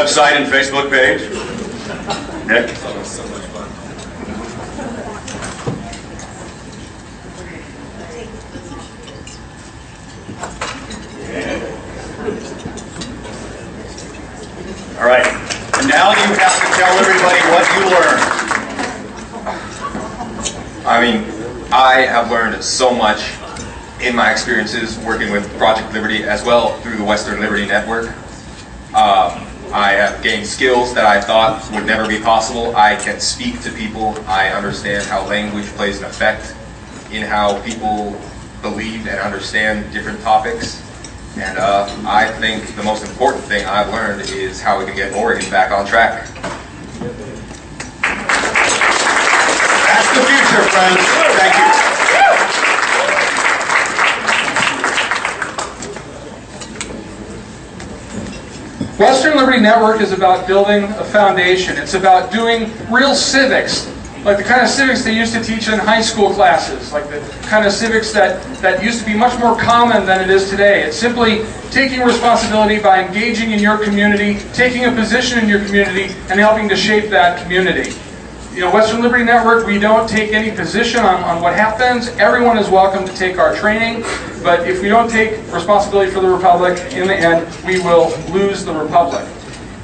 website and Facebook page. Nick? So much fun. All right. And now you have to tell everybody what you learned. I mean, I have learned so much in my experiences working with Project Liberty as well through the Western Liberty Network. I have gained skills that I thought would never be possible. I can speak to people. I understand how language plays an effect in how people believe and understand different topics. And I think the most important thing I've learned is how we can get Oregon back on track. That's the future, friends. Thank you. Western Liberty Network is about building a foundation. It's about doing real civics, like the kind of civics they used to teach in high school classes, like the kind of civics that used to be much more common than it is today. It's simply taking responsibility by engaging in your community, taking a position in your community, and helping to shape that community. You know, Western Liberty Network, we don't take any position on what happens. Everyone is welcome to take our training, but if we don't take responsibility for the Republic, in the end, we will lose the Republic.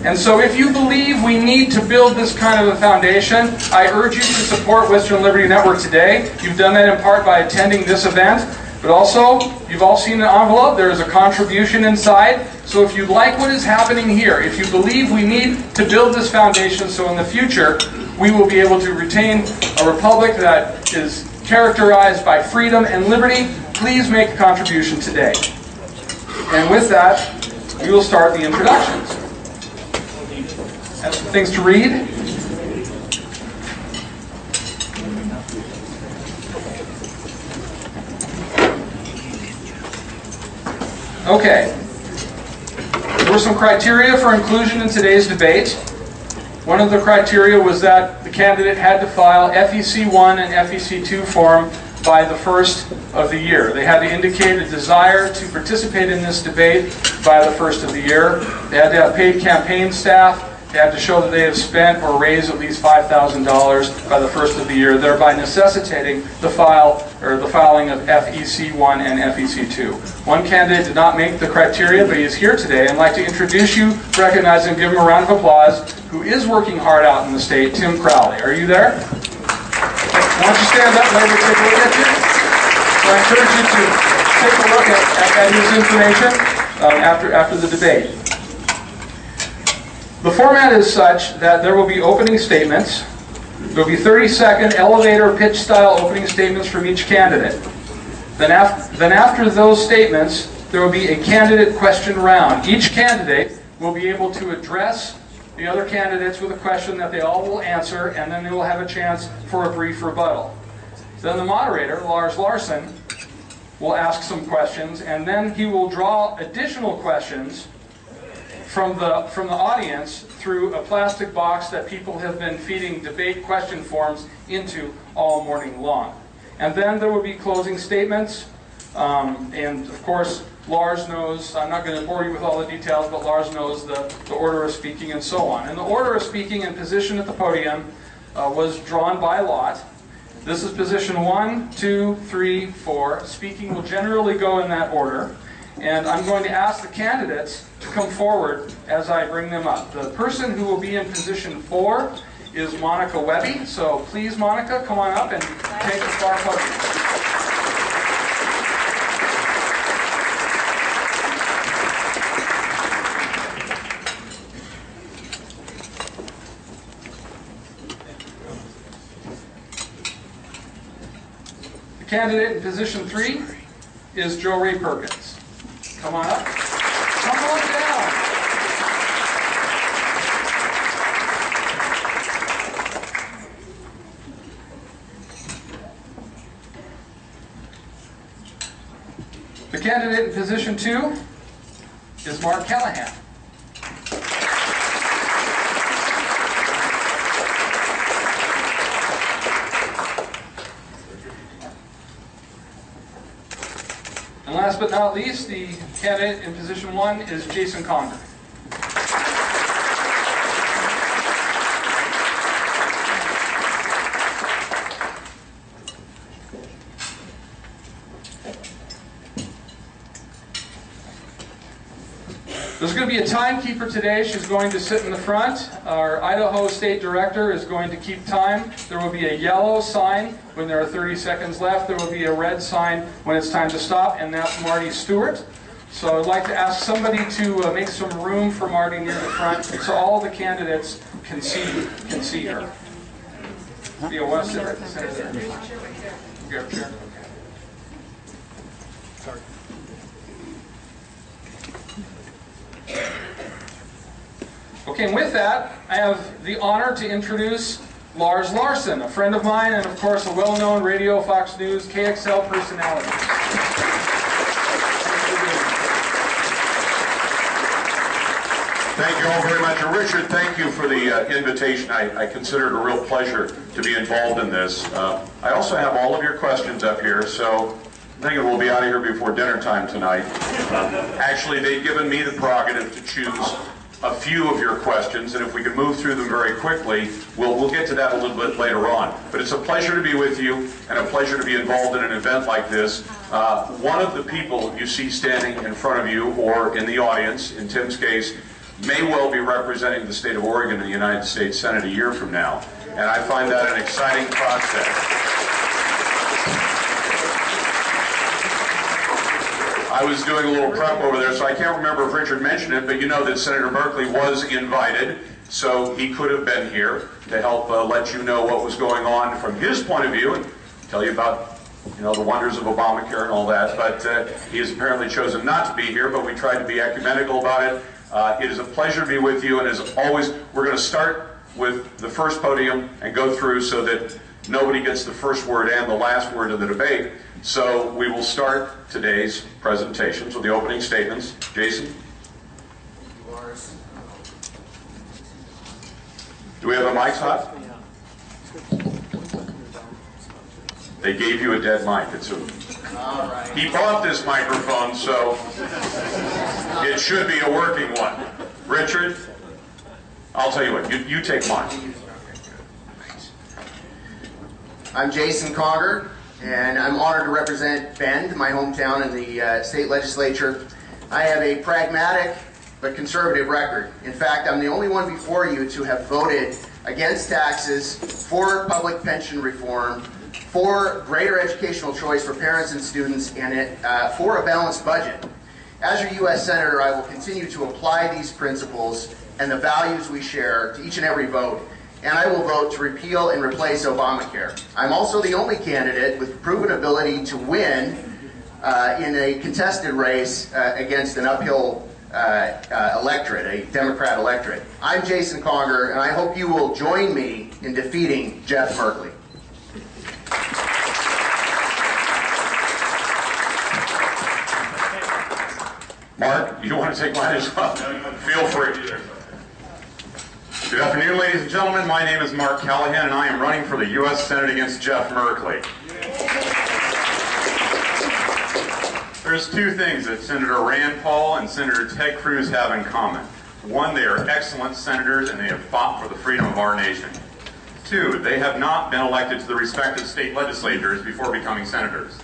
And so if you believe we need to build this kind of a foundation, I urge you to support Western Liberty Network today. You've done that in part by attending this event, but also, you've all seen an envelope. There is a contribution inside. So if you like what is happening here, if you believe we need to build this foundation so in the future, we will be able to retain a republic that is characterized by freedom and liberty, please make a contribution today. And with that, we will start the introductions. Have some things to read. Okay. There were some criteria for inclusion in today's debate. One of the criteria was that the candidate had to file FEC1 and FEC2 form by the first of the year. They had to indicate a desire to participate in this debate by the first of the year. They had to have paid campaign staff. They had to show that they have spent or raised at least $5,000 by the first of the year, thereby necessitating the filing of FEC1 and FEC2. One candidate did not make the criteria, but he is here today. I'd like to introduce you, recognize and give him a round of applause, who is working hard out in the state, Tim Crowley. Are you there? Why don't you stand up and let me take a look at you? So I encourage you to take a look at his information after the debate. The format is such that there will be opening statements. There will be 30-second elevator pitch style opening statements from each candidate. Then after those statements, there will be a candidate question round. Each candidate will be able to address the other candidates with a question that they all will answer, and then they will have a chance for a brief rebuttal. Then the moderator, Lars Larson, will ask some questions, and then he will draw additional questions from the audience through a plastic box that people have been feeding debate question forms into all morning long. And then there will be closing statements, and of course Lars knows, I'm not going to bore you with all the details, but Lars knows the order of speaking and so on. And the order of speaking and position at the podium was drawn by lot. This is position 1, 2, 3, 4. Speaking will generally go in that order. And I'm going to ask the candidates to come forward as I bring them up. The person who will be in position 4 is Monica Webby. So please, Monica, come on up and take the far podium. The candidate in position 3 is Joe Ray Perkins. Come on up. Come on down. The candidate in position 2 is Mark Callahan. And last but not least, the candidate in position 1 is Jason Conger. going to be a timekeeper today. She's going to sit in the front. Our Idaho State Director is going to keep time. There will be a yellow sign when there are 30 seconds left. There will be a red sign when it's time to stop, and that's Marty Stewart. So I'd like to ask somebody to make some room for Marty near the front so all the candidates can see her. You want to sit right in the center there? Grab a chair. Okay, and with that, I have the honor to introduce Lars Larson, a friend of mine and of course a well-known radio, Fox News, KXL personality. Thank you all very much. And Richard, thank you for the invitation. I consider it a real pleasure to be involved in this. I also have all of your questions up here, so I'm thinking we'll be out of here before dinner time tonight. Actually, they've given me the prerogative to choose a few of your questions, and if we can move through them very quickly, we'll get to that a little bit later on. But it's a pleasure to be with you, and a pleasure to be involved in an event like this. One of the people you see standing in front of you, or in the audience, in Tim's case, may well be representing the state of Oregon in the United States Senate a year from now. And I find that an exciting prospect. I was doing a little prep over there, so I can't remember if Richard mentioned it, but you know that Senator Burke was invited, so he could have been here to help let you know what was going on from his point of view and tell you about, you know, the wonders of Obamacare and all that. But he has apparently chosen not to be here, but we tried to be ecumenical about it. It is a pleasure to be with you, and as always, we're going to start with the first podium and go through so that nobody gets the first word and the last word of the debate. So we will start today's presentations with the opening statements. Jason? Do we have a mic hot? They gave you a dead mic. He bought this microphone, so it should be a working one. Richard, I'll tell you what, you take mine. I'm Jason Conger, and I'm honored to represent Bend, my hometown, in the state legislature. I have a pragmatic but conservative record. In fact, I'm the only one before you to have voted against taxes, for public pension reform, for greater educational choice for parents and students, and for a balanced budget. As your U.S. Senator, I will continue to apply these principles and the values we share to each and every vote, and I will vote to repeal and replace Obamacare. I'm also the only candidate with proven ability to win in a contested race against an uphill electorate, a Democrat electorate. I'm Jason Conger, and I hope you will join me in defeating Jeff Merkley. Mark, you want to take mine as well? Feel free. Good afternoon, ladies and gentlemen. My name is Mark Callahan, and I am running for the U.S. Senate against Jeff Merkley. There's two things that Senator Rand Paul and Senator Ted Cruz have in common. One, they are excellent senators, and they have fought for the freedom of our nation. Two, they have not been elected to the respective state legislatures before becoming senators.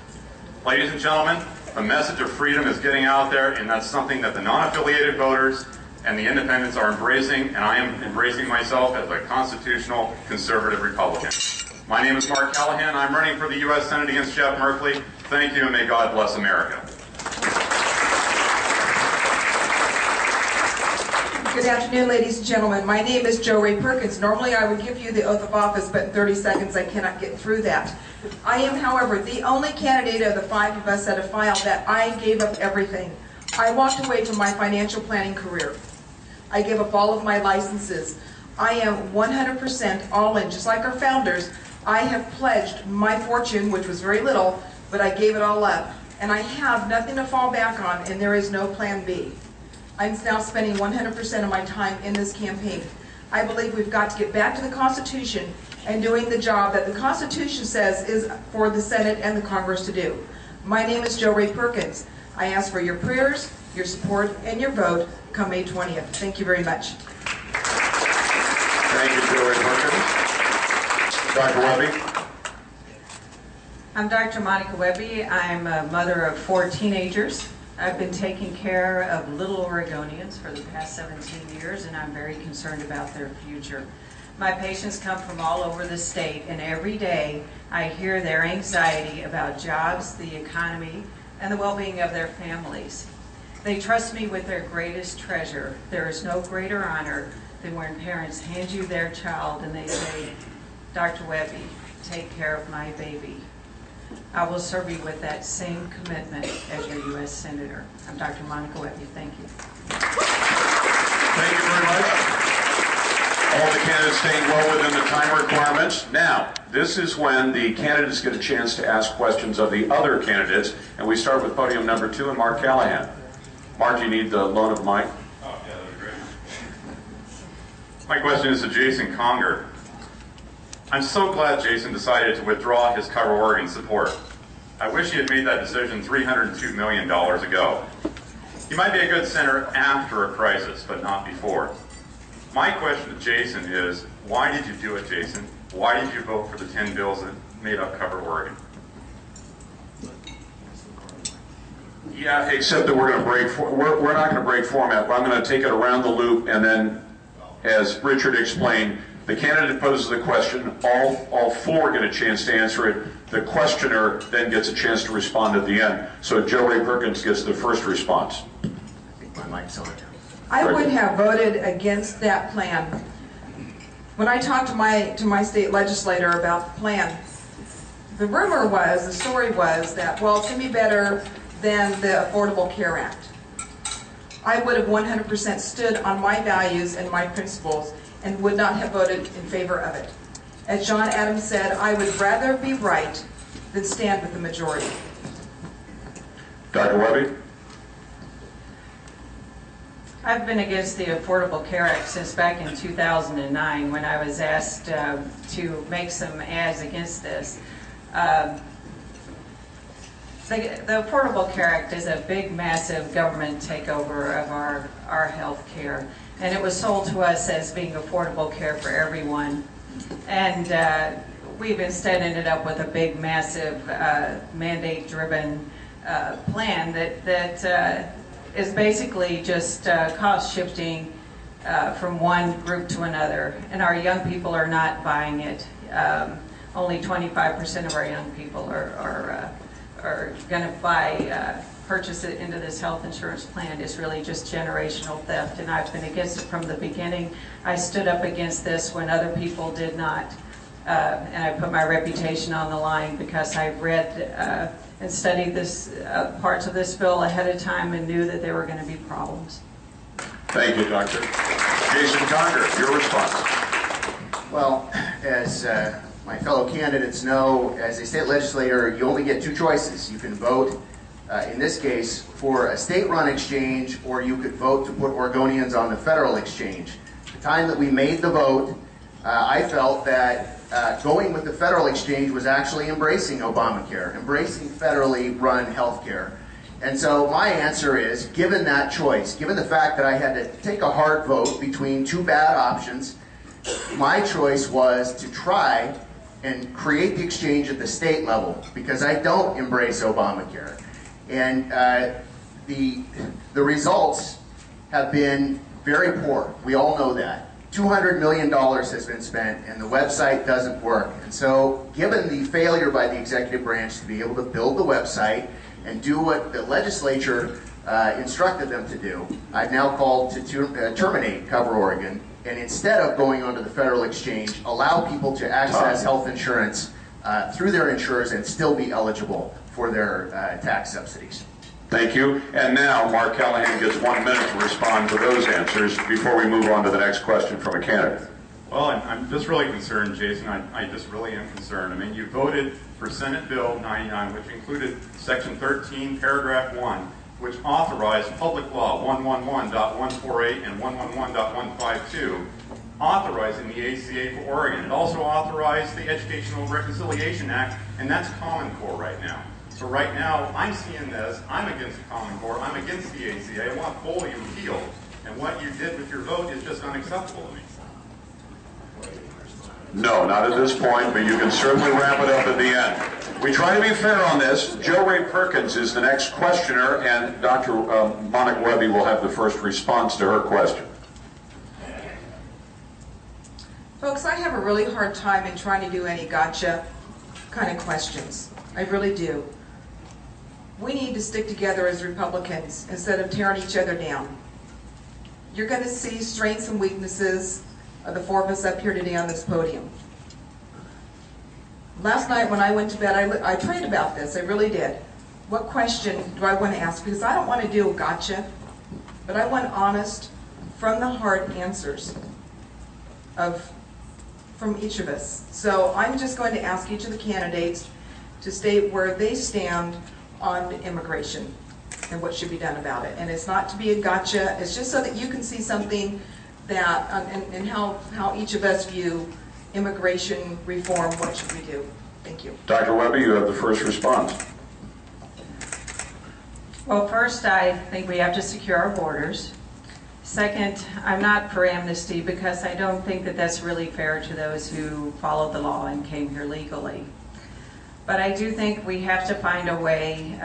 Ladies and gentlemen, the message of freedom is getting out there, and that's something that the non-affiliated voters and the independents are embracing, and I am embracing myself as a constitutional conservative Republican. My name is Mark Callahan. I'm running for the U.S. Senate against Jeff Merkley. Thank you, and may God bless America. Good afternoon, ladies and gentlemen. My name is Jo Ray Perkins. Normally I would give you the oath of office, but in 30 seconds I cannot get through that. I am, however, the only candidate of the five of us that have filed that I gave up everything. I walked away from my financial planning career. I gave up all of my licenses. I am 100% all in. Just like our founders, I have pledged my fortune, which was very little, but I gave it all up. And I have nothing to fall back on, and there is no plan B. I'm now spending 100% of my time in this campaign. I believe we've got to get back to the Constitution and doing the job that the Constitution says is for the Senate and the Congress to do. My name is Jo Ray Perkins. I ask for your prayers, your support, and your vote come May 20th. Thank you very much. Thank you, Jo Ray Perkins. Dr. Webby. I'm Dr. Monica Webby. I'm a mother of 4 teenagers. I've been taking care of little Oregonians for the past 17 years, and I'm very concerned about their future. My patients come from all over the state, and every day I hear their anxiety about jobs, the economy, and the well-being of their families. They trust me with their greatest treasure. There is no greater honor than when parents hand you their child and they say, "Dr. Webby, take care of my baby." I will serve you with that same commitment as your U.S. Senator. I'm Dr. Monica Webby. Thank you. Thank you very much. All the candidates staying well within the time requirements. Now, this is when the candidates get a chance to ask questions of the other candidates, and we start with podium number 2 and Mark Callahan. Mark, you need the loan of the mic? Oh, yeah, that'd be great. My question is to Jason Conger. I'm so glad Jason decided to withdraw his Cover Oregon support. I wish he had made that decision $302 million ago. He might be a good senator after a crisis, but not before. My question to Jason is, why did you do it, Jason? Why did you vote for the 10 bills that made up Cover Oregon? Yeah, except that we're not going to break format. I'm going to take it around the loop, and then, as Richard explained, the candidate poses the question, all 4 get a chance to answer it. The questioner then gets a chance to respond at the end. So Joe Ray Perkins gets the first response. I think my mic's on. I would have voted against that plan. When I talked to my state legislator about the plan, the rumor was, the story was that, well, it's going to be better than the Affordable Care Act. I would have 100% stood on my values and my principles and would not have voted in favor of it. As John Adams said, I would rather be right than stand with the majority. Dr. Webby? I've been against the Affordable Care Act since back in 2009 when I was asked to make some ads against this. The Affordable Care Act is a big, massive government takeover of our health care. And it was sold to us as being affordable care for everyone. And we've instead ended up with a big, massive, mandate-driven plan that is basically just cost shifting from one group to another. And our young people are not buying it. Only 25% of our young people are going to purchase it into this health insurance plan. Is really just generational theft, and I've been against it from the beginning. I stood up against this when other people did not, and I put my reputation on the line because I read and studied this parts of this bill ahead of time and knew that there were going to be problems. Thank you, Doctor. Jason Conger, your response. Well, as my fellow candidates know, as a state legislator, you only get 2 choices. You can vote, in this case, for a state-run exchange, or you could vote to put Oregonians on the federal exchange. The time that we made the vote, I felt that going with the federal exchange was actually embracing Obamacare, embracing federally run health care. And so my answer is, given that choice, given the fact that I had to take a hard vote between 2 bad options, my choice was to try and create the exchange at the state level, because I don't embrace Obamacare. And the results have been very poor. We all know that. $200 million has been spent, and the website doesn't work. And so, given the failure by the executive branch to be able to build the website and do what the legislature instructed them to do, I've now called to terminate Cover Oregon, and instead of going onto the federal exchange, allow people to access health insurance through their insurers and still be eligible for their tax subsidies. Thank you. And now Mark Callahan gets 1 minute to respond to those answers before we move on to the next question from a candidate. Well, I'm just really concerned, Jason. I just really am concerned. I mean, you voted for Senate Bill 99, which included Section 13, Paragraph 1, which authorized Public Law 111.148 and 111.152, authorizing the ACA for Oregon. It also authorized the Educational Reconciliation Act, and that's Common Core right now. So right now, I'm seeing this, I'm against the Common Core, I'm against the ACA, I want fully repealed. And what you did with your vote is just unacceptable to me. No, not at this point, but you can certainly wrap it up at the end. We try to be fair on this. Jo Ray Perkins is the next questioner, and Dr. Monica Webby will have the first response to her question. Folks, I have a really hard time in trying to do any gotcha kind of questions. I really do. We need to stick together as Republicans instead of tearing each other down. You're going to see strengths and weaknesses of the four of us up here today on this podium. Last night when I went to bed, I prayed about this. I really did. What question do I want to ask? Because I don't want to do a gotcha, but I want honest, from the heart answers from each of us. So I'm just going to ask each of the candidates to state where they stand on immigration and what should be done about it. And it's not to be a gotcha, it's just so that you can see something that, and how each of us view immigration reform, what should we do? Thank you. Dr. Webby, you have the first response. Well, first, I think we have to secure our borders. Second, I'm not for amnesty because I don't think that that's really fair to those who followed the law and came here legally. But I do think we have to find a way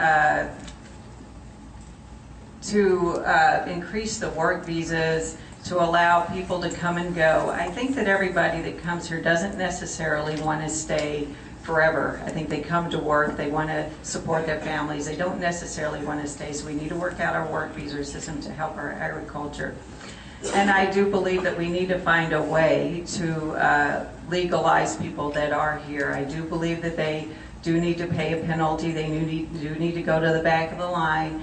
to increase the work visas, to allow people to come and go. I think that everybody that comes here doesn't necessarily want to stay forever. I think they come to work, they want to support their families, they don't necessarily want to stay, so we need to work out our work visa system to help our agriculture. And I do believe that we need to find a way to legalize people that are here. I do believe that they do need to pay a penalty, they do need to go to the back of the line,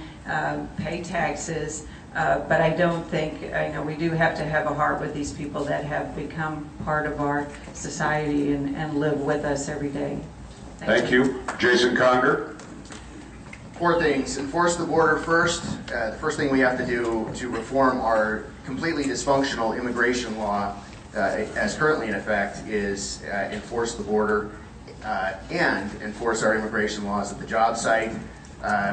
pay taxes, but I don't think, we do have to have a heart with these people that have become part of our society and live with us every day. Thank you. Jason Conger. Four things. Enforce the border first. The first thing we have to do to reform our completely dysfunctional immigration law as currently in effect is enforce the border and enforce our immigration laws at the job site.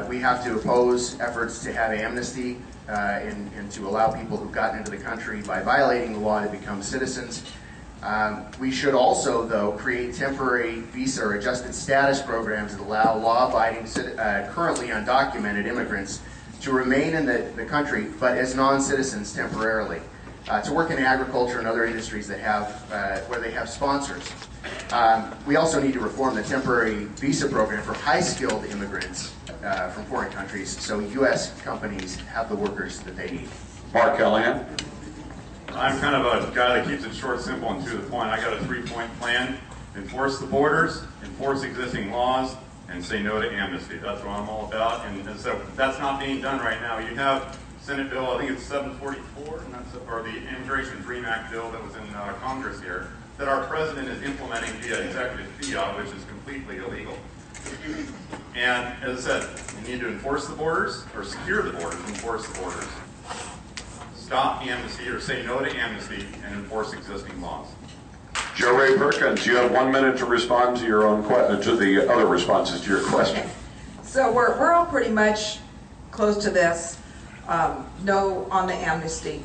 We have to oppose efforts to have amnesty and to allow people who've gotten into the country by violating the law to become citizens. We should also, though, create temporary visa or adjusted status programs that allow law-abiding, currently undocumented immigrants to remain in the country, but as non-citizens temporarily, to work in agriculture and other industries that have, where they have sponsors. We also need to reform the temporary visa program for high-skilled immigrants from foreign countries, so U.S. companies have the workers that they need. Mark Callahan. I'm kind of a guy that keeps it short, simple, and to the point. I got a three-point plan. Enforce the borders, enforce existing laws, and say no to amnesty. That's what I'm all about, and so that's not being done right now. You have Senate Bill, I think it's 744, and that's, or the Immigration Dream Act bill that was in Congress here, that our president is implementing via executive fiat, which is completely illegal. And as I said, we need to enforce the borders, or secure the borders, enforce the borders. Stop amnesty, or say no to amnesty, and enforce existing laws. Jo Ray Perkins, you have 1 minute to respond to your own to the other responses to your question. So we're all pretty much close to this. No on the amnesty.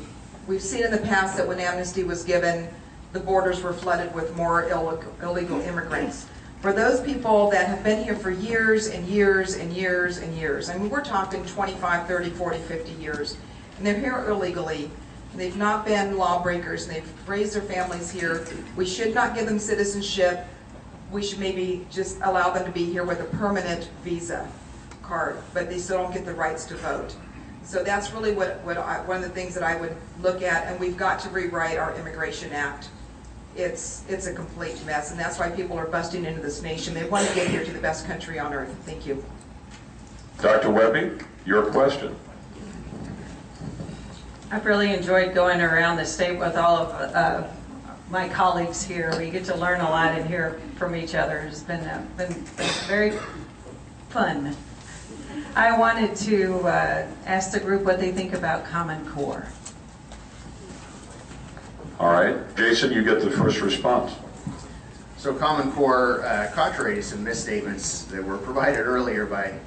We've seen in the past that when amnesty was given, the borders were flooded with more illegal immigrants. For those people that have been here for years and years and years and years, I mean, we're talking 25, 30, 40, 50 years, and they're here illegally, and they've not been lawbreakers, and they've raised their families here. We should not give them citizenship. We should maybe just allow them to be here with a permanent visa card, but they still don't get the rights to vote. So that's really one of the things that I would look at, and we've got to rewrite our Immigration Act. It's a complete mess, and that's why people are busting into this nation. They want to get here to the best country on earth. Thank you. Dr. Webby, your question. I've really enjoyed going around the state with all of my colleagues here. We get to learn a lot and hear from each other. It's been very fun. I wanted to ask the group what they think about Common Core. All right. Jason, you get the first response. So Common Core, contrary to some misstatements that were provided earlier by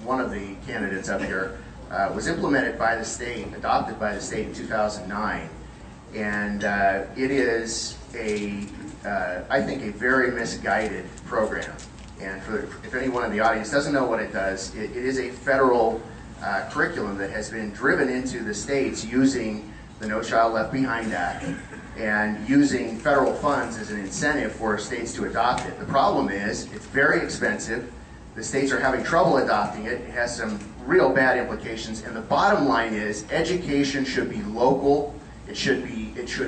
one of the candidates up here, was implemented by the state, adopted by the state in 2009. And it is I think, a very misguided program. And if anyone in the audience doesn't know what it does, it is a federal curriculum that has been driven into the states using the No Child Left Behind Act and using federal funds as an incentive for states to adopt it. The problem is it's very expensive. The states are having trouble adopting it. It has some real bad implications. And the bottom line is education should be local. It should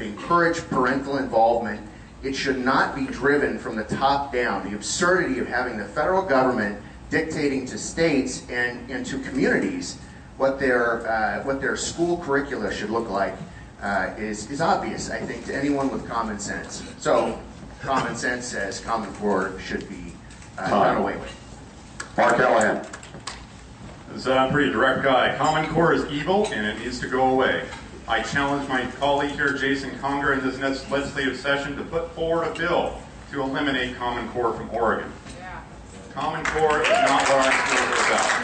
encourage parental involvement. It should not be driven from the top down. The absurdity of having the federal government dictating to states and to communities what their school curricula should look like is obvious, I think, to anyone with common sense. So, common sense says Common Core should be done away with. Mark Callahan. This is a pretty direct guy. Common Core is evil and it needs to go away. I challenge my colleague here, Jason Conger, in this next legislative session to put forward a bill to eliminate Common Core from Oregon. Yeah. Common Core is not what our schools are about.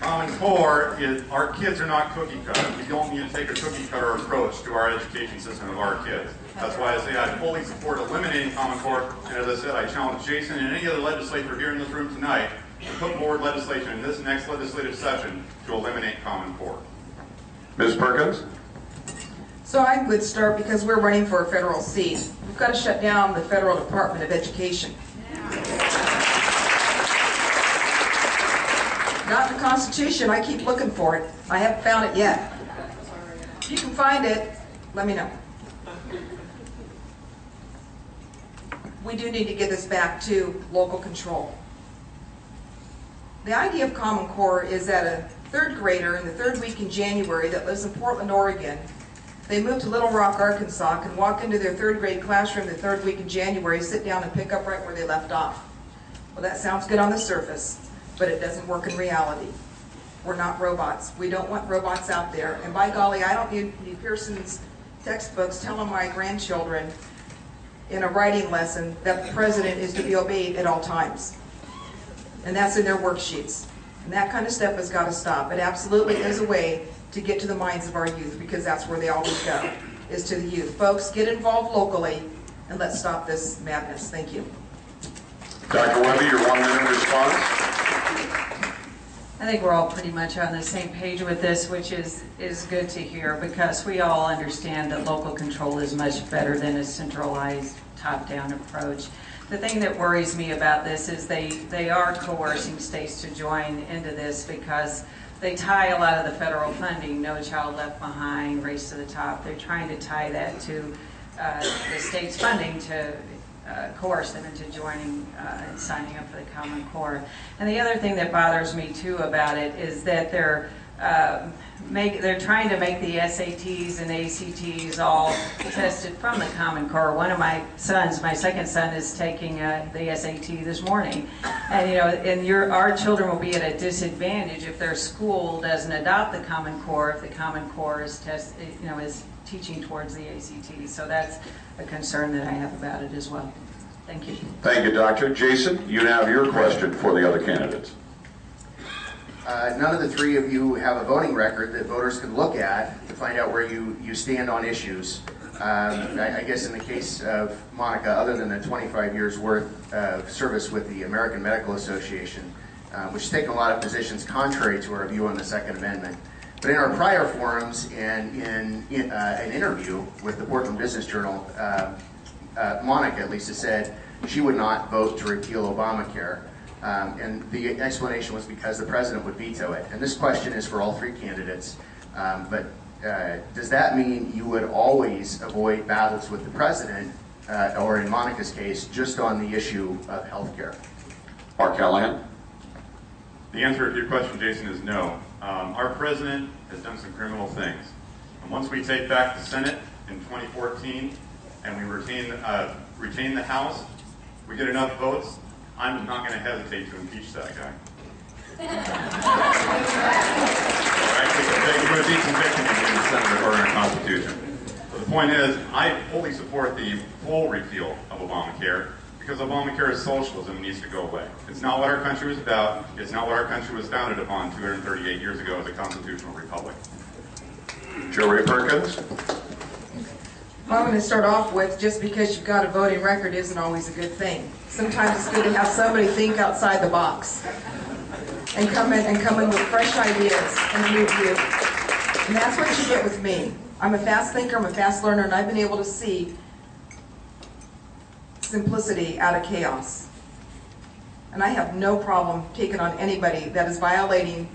Common Core is, our kids are not cookie cutter. We don't need to take a cookie cutter approach to our education system of our kids. That's why I say I fully support eliminating Common Core, and as I said, I challenge Jason and any other legislator here in this room tonight to put forward legislation in this next legislative session to eliminate Common Core. Ms. Perkins? So I would start because we're running for a federal seat. We've got to shut down the Federal Department of Education. Not in the Constitution. I keep looking for it. I haven't found it yet. If you can find it, let me know. We do need to get this back to local control. The idea of Common Core is that a third grader in the third week in January that lives in Portland, Oregon, they move to Little Rock, Arkansas, can walk into their third grade classroom the third week in January, sit down and pick up right where they left off. Well, that sounds good on the surface, but it doesn't work in reality. We're not robots. We don't want robots out there. And by golly, I don't need Pearson's textbooks telling my grandchildren in a writing lesson that the president is to be obeyed at all times. And that's in their worksheets. And that kind of stuff has got to stop. It absolutely is a way to get to the minds of our youth, because that's where they always go, is to the youth. Folks, get involved locally, and let's stop this madness. Thank you. Dr. Webby, your 1 minute response. I think we're all pretty much on the same page with this, which is good to hear, because we all understand that local control is much better than a centralized top-down approach. The thing that worries me about this is they are coercing states to join into this, because they tie a lot of the federal funding, No Child Left Behind, Race to the Top. They're trying to tie that to the state's funding to coerce them into joining and signing up for the Common Core. And the other thing that bothers me too about it is that they're trying to make the SATs and ACTs all tested from the Common Core. One of my sons, my second son, is taking the SAT this morning, and our children will be at a disadvantage if their school doesn't adopt the Common Core, if the Common Core is is teaching towards the ACT. So that's a concern that I have about it as well. Thank you. Thank you, Doctor. Jason, you have your question for the other candidates. None of the three of you have a voting record that voters can look at to find out where you stand on issues. I guess in the case of Monica, other than the 25 years worth of service with the American Medical Association, which has taken a lot of positions contrary to our view on the Second Amendment. But in our prior forums and in an interview with the Portland Business Journal, Monica at least has said she would not vote to repeal Obamacare. And the explanation was because the president would veto it. And this question is for all three candidates. But does that mean you would always avoid battles with the president, or in Monica's case, just on the issue of health care? Mark Callahan. The answer to your question, Jason, is no. Our president has done some criminal things. And once we take back the Senate in 2014 and we retain the House, we get enough votes, I'm not going to hesitate to impeach that guy. We're going to be convicted in the Senate or in our Constitution. So the point is, I fully support the full repeal of Obamacare, because Obamacare is socialism and needs to go away. It's not what our country was about. It's not what our country was founded upon 238 years ago as a constitutional republic. Joe Ray Perkins. Well, I'm going to start off with, just because you've got a voting record isn't always a good thing. Sometimes it's good to have somebody think outside the box and come in with fresh ideas and a new view. And that's what you get with me. I'm a fast thinker, I'm a fast learner, and I've been able to see simplicity out of chaos. And I have no problem taking on anybody that is violating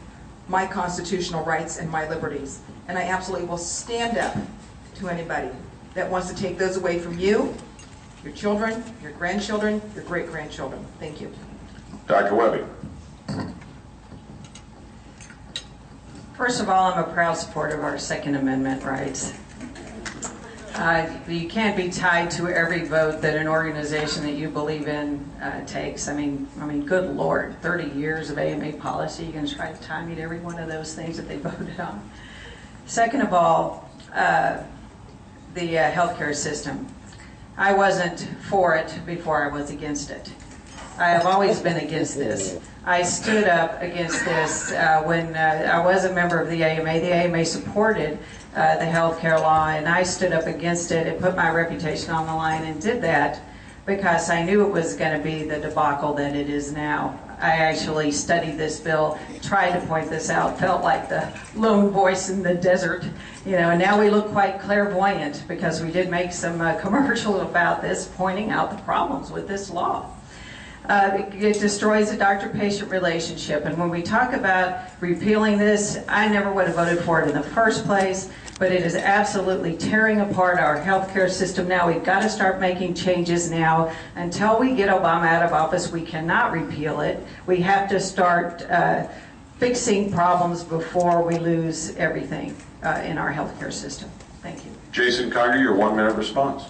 my constitutional rights and my liberties. And I absolutely will stand up to anybody that wants to take those away from you, your children, your grandchildren, your great-grandchildren. Thank you. Dr. Webby. First of all, I'm a proud supporter of our Second Amendment rights. You can't be tied to every vote that an organization that you believe in takes. I mean, good Lord, 30 years of AMA policy, you're going to try to tie me to every one of those things that they voted on. Second of all, the healthcare system. I wasn't for it before I was against it. I have always been against this. I stood up against this when I was a member of the AMA. The AMA supported the healthcare law, and I stood up against it and put my reputation on the line and did that because I knew it was going to be the debacle that it is now. I actually studied this bill, tried to point this out, felt like the lone voice in the desert, and now we look quite clairvoyant because we did make some commercials about this, pointing out the problems with this law. It destroys the doctor-patient relationship, and when we talk about repealing this, I never would have voted for it in the first place, but it is absolutely tearing apart our healthcare system now. We've got to start making changes now. Until we get Obama out of office, we cannot repeal it. We have to start fixing problems before we lose everything in our healthcare system. Thank you. Jason Conger, your 1-minute response.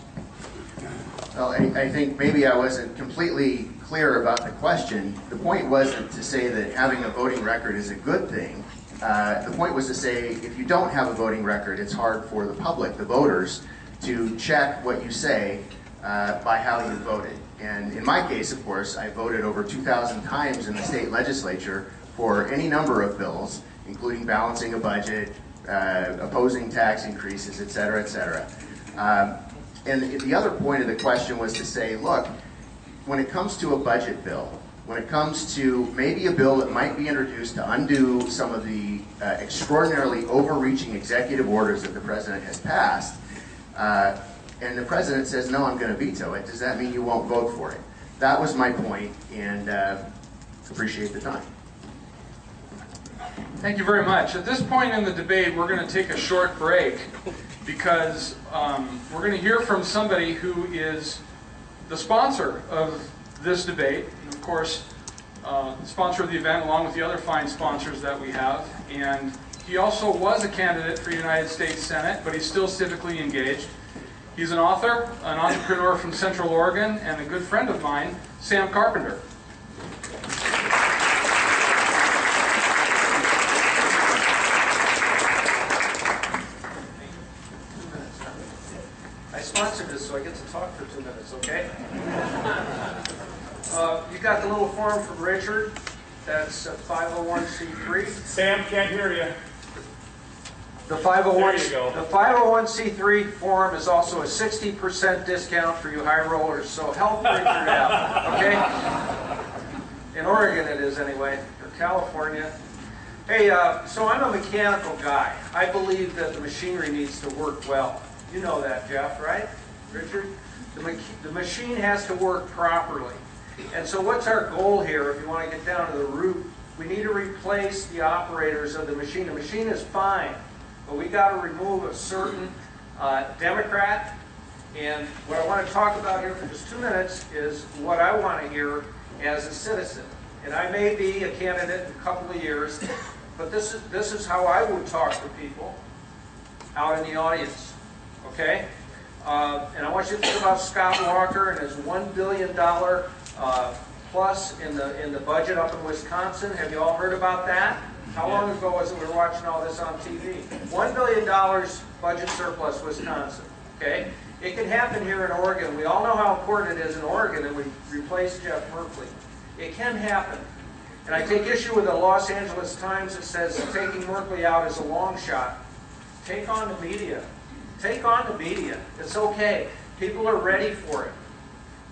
Well, I think maybe I wasn't completely clear about the question. The point wasn't to say that having a voting record is a good thing. The point was to say if you don't have a voting record, it's hard for the public, the voters, to check what you say by how you voted. And in my case, of course, I voted over 2,000 times in the state legislature for any number of bills, including balancing a budget, opposing tax increases, et cetera, et cetera. And the other point of the question was to say, look, when it comes to a budget bill, when it comes to maybe a bill that might be introduced to undo some of the extraordinarily overreaching executive orders that the president has passed, and the president says, no, I'm going to veto it, does that mean you won't vote for it? That was my point, and appreciate the time. Thank you very much. At this point in the debate, we're going to take a short break because we're going to hear from somebody who is the sponsor of this debate, and of course, the sponsor of the event along with the other fine sponsors that we have. And he also was a candidate for United States Senate, but he's still civically engaged. He's an author, an entrepreneur from Central Oregon, and a good friend of mine, Sam Carpenter. I sponsored this, so I get to talk for 2 minutes, okay? You got the little form from Richard. That's a 501c3. Sam, can't hear you. The There you go. 501c3 form is also a 60% discount for you high rollers, so help Richard out, okay? In Oregon it is anyway, or California. Hey, so I'm a mechanical guy. I believe that the machinery needs to work well. You know that, Jeff, right? Richard? The machine has to work properly. And so what's our goal here, if you want to get down to the root? We need to replace the operators of the machine. The machine is fine, but we got to remove a certain Democrat. And what I want to talk about here for just 2 minutes is what I want to hear as a citizen. And I may be a candidate in a couple of years, but this is how I would talk to people out in the audience. Okay? And I want you to think about Scott Walker and his $1 billion plus in the budget up in Wisconsin. Have you all heard about that? How long ago was it we were watching all this on TV? $1 billion budget surplus, Wisconsin. Okay? It can happen here in Oregon. We all know how important it is in Oregon, and we replaced Jeff Merkley. It can happen. And I take issue with the Los Angeles Times that says taking Merkley out is a long shot. Take on the media. Take on the media. It's okay. People are ready for it.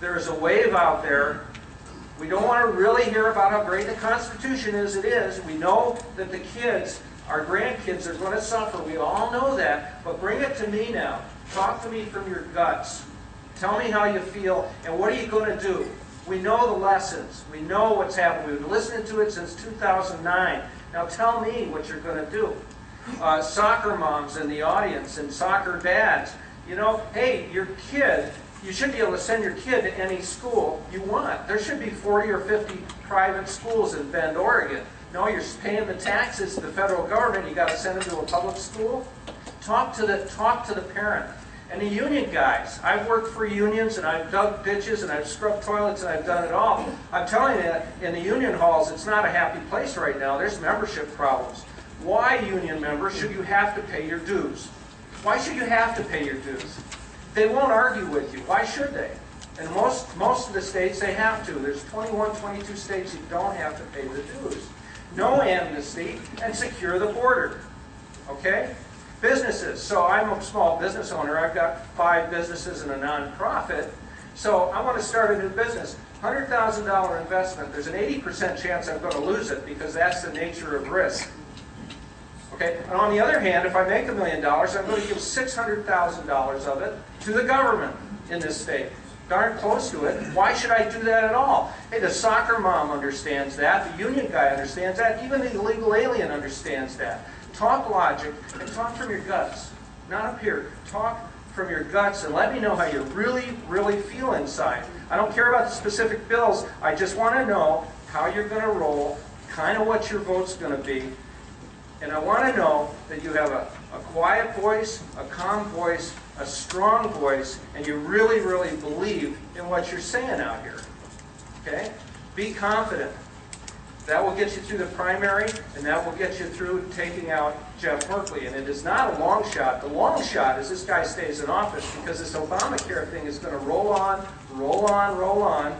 There is a wave out there. We don't want to really hear about how great the Constitution is. It is. We know that the kids, our grandkids, are going to suffer. We all know that. But bring it to me now. Talk to me from your guts. Tell me how you feel, and what are you going to do? We know the lessons. We know what's happened. We've been listening to it since 2009. Now tell me what you're going to do. Soccer moms in the audience and soccer dads, you know, hey, your kid, you should be able to send your kid to any school you want. There should be 40 or 50 private schools in Bend, Oregon. No, you're paying the taxes to the federal government. You got to send them to a public school. Talk to the parent. And the union guys, I've worked for unions, and I've dug ditches, and I've scrubbed toilets, and I've done it all. I'm telling you, in the union halls, it's not a happy place right now. There's membership problems. Why, union members, should you have to pay your dues? Why should you have to pay your dues? They won't argue with you. Why should they? In most of the states, they have to. There's 21, 22 states you don't have to pay the dues. No amnesty, and secure the border. Okay? Businesses. So I'm a small business owner. I've got 5 businesses and a nonprofit. So I want to start a new business. $100,000 investment. There's an 80% chance I'm going to lose it because that's the nature of risk. Okay? And on the other hand, if I make $1 million, I'm going to give $600,000 of it to the government in this state. Darn close to it. Why should I do that at all? Hey, the soccer mom understands that. The union guy understands that. Even the illegal alien understands that. Talk logic and talk from your guts. Not up here. Talk from your guts and let me know how you really, really feel inside. I don't care about the specific bills. I just want to know how you're going to roll, kind of what your vote's going to be. And I want to know that you have a quiet voice, a calm voice, a strong voice, and you really, really believe in what you're saying out here. Okay? Be confident. That will get you through the primary, and that will get you through taking out Jeff Merkley. And it is not a long shot. The long shot is this guy stays in office because this Obamacare thing is going to roll on, roll on, roll on.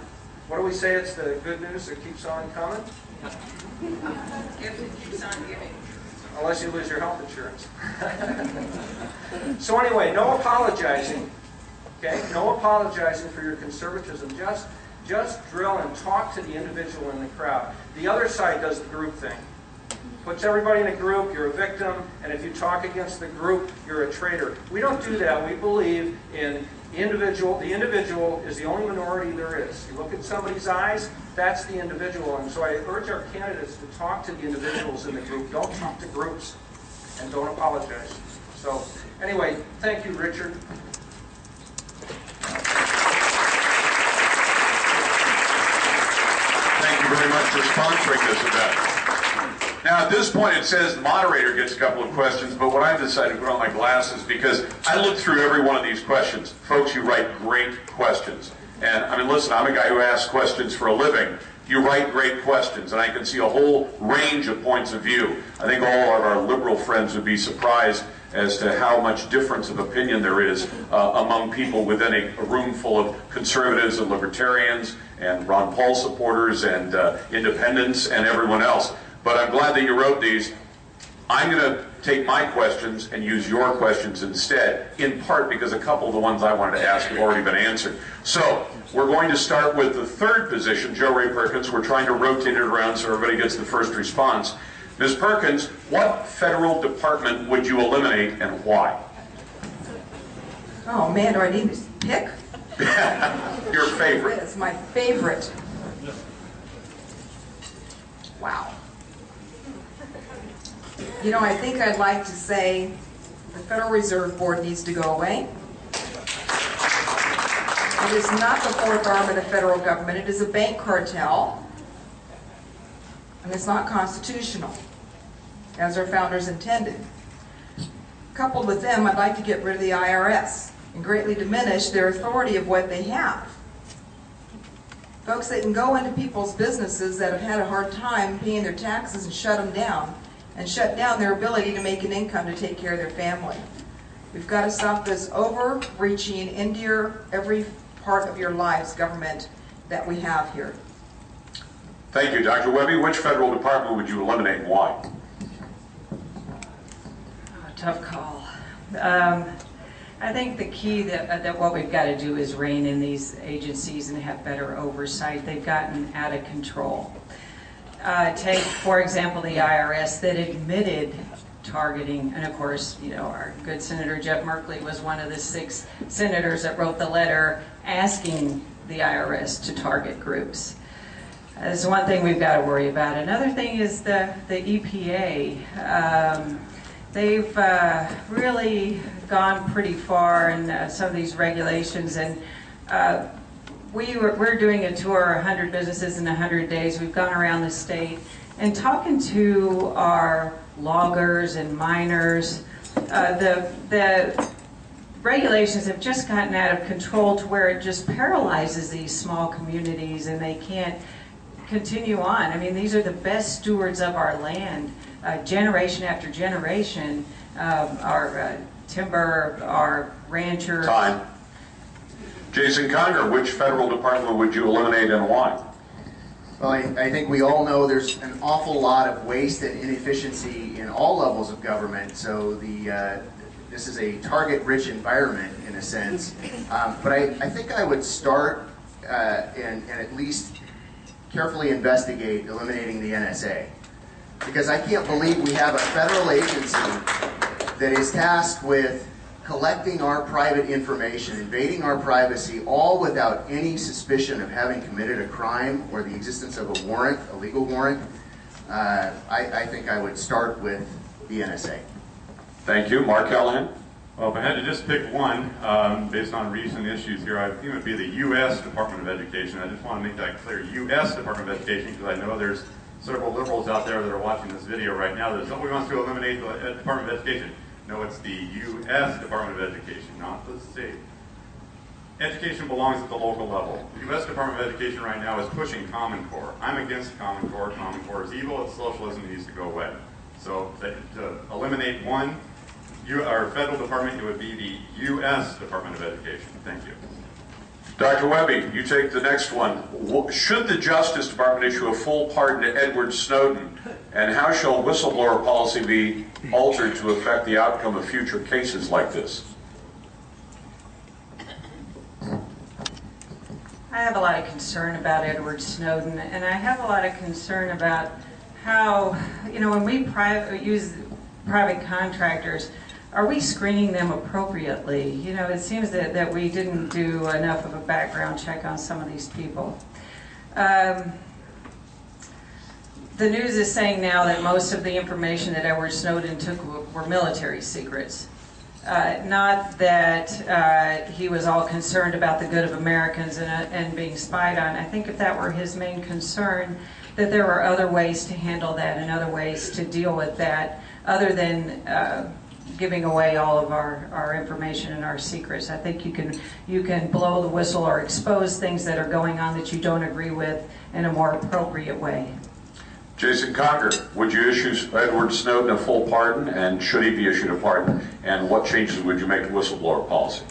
What do we say? It's the good news that keeps on coming? It keeps on giving. Unless you lose your health insurance. So anyway, no apologizing. Okay? No apologizing for your conservatism. Just drill and talk to the individual in the crowd. The other side does the group thing. Puts everybody in a group, you're a victim, and if you talk against the group, you're a traitor. We don't do that. We believe in individual. The individual is the only minority there is. You look at somebody's eyes, that's the individual. And so I urge our candidates to talk to the individuals in the group. Don't talk to groups, and don't apologize. So anyway, thank you, Richard. Thank you very much for sponsoring this event. Now, at this point, it says the moderator gets a couple of questions, but what I've decided to put on my glasses because I look through every one of these questions. Folks, you write great questions. And, I mean, listen, I'm a guy who asks questions for a living. You write great questions, and I can see a whole range of points of view. I think all of our liberal friends would be surprised as to how much difference of opinion there is among people within a room full of conservatives and libertarians and Ron Paul supporters and independents and everyone else. But I'm glad that you wrote these. I'm going to take my questions and use your questions instead, in part because a couple of the ones I wanted to ask have already been answered. So we're going to start with the third position, Jo Rae Perkins. We're trying to rotate it around so everybody gets the first response. Ms. Perkins, what federal department would you eliminate and why? Oh man, do I need to pick? Your favorite. It's my favorite. Wow. You know, I think I'd like to say the Federal Reserve Board needs to go away. It is not the fourth arm of the federal government. It is a bank cartel. And it's not constitutional, as our founders intended. Coupled with them, I'd like to get rid of the IRS and greatly diminish their authority of what they have. Folks, they can go into people's businesses that have had a hard time paying their taxes and shut them down, and shut down their ability to make an income to take care of their family. We've got to stop this overreaching into every part of your lives government that we have here. Thank you, Dr. Webby. Which federal department would you eliminate and why? Tough call. I think the key that what we've got to do is rein in these agencies and have better oversight. They've gotten out of control. Take, for example, the IRS that admitted targeting, and of course, you know, our good Senator Jeff Merkley was one of the 6 senators that wrote the letter asking the IRS to target groups. That's one thing we've got to worry about. Another thing is the EPA. They've really gone pretty far in some of these regulations, and we're doing a tour, 100 businesses in 100 days. We've gone around the state and talking to our loggers and miners. The regulations have just gotten out of control to where it just paralyzes these small communities and they can't continue on. I mean, these are the best stewards of our land, generation after generation. Our timber, our ranchers. Time. Jason Conger, which federal department would you eliminate and why? Well, I think we all know there's an awful lot of waste and inefficiency in all levels of government, so this is a target-rich environment in a sense. But I think I would start and at least carefully investigate eliminating the NSA. Because I can't believe we have a federal agency that is tasked with collecting our private information, invading our privacy, all without any suspicion of having committed a crime or the existence of a warrant, a legal warrant. I think I would start with the NSA. Thank you. Mark Callahan? Well, if I had to just pick one, based on recent issues here, I think it would be the U.S. Department of Education. I just want to make that clear, U.S. Department of Education, because I know there's several liberals out there that are watching this video right now that somebody wants to eliminate the Department of Education. No, it's the U.S. Department of Education, not the state. Education belongs at the local level. The U.S. Department of Education right now is pushing Common Core. I'm against Common Core. Common Core is evil. It's socialism. It needs to go away. So to eliminate one, our federal department, it would be the U.S. Department of Education. Thank you. Dr. Webby, you take the next one. Should the Justice Department issue a full pardon to Edward Snowden? And how shall whistleblower policy be altered to affect the outcome of future cases like this? I have a lot of concern about Edward Snowden, and I have a lot of concern about how, you know, when we use private contractors, are we screening them appropriately? You know, it seems that we didn't do enough of a background check on some of these people. The news is saying now that most of the information that Edward Snowden took were military secrets. Not that he was all concerned about the good of Americans and being spied on. I think if that were his main concern, that there were other ways to handle that and other ways to deal with that other than giving away all of our information and our secrets. I think you can blow the whistle or expose things that are going on that you don't agree with in a more appropriate way. Jason Conger, would you issue Edward Snowden a full pardon, and should he be issued a pardon? And what changes would you make to whistleblower policy?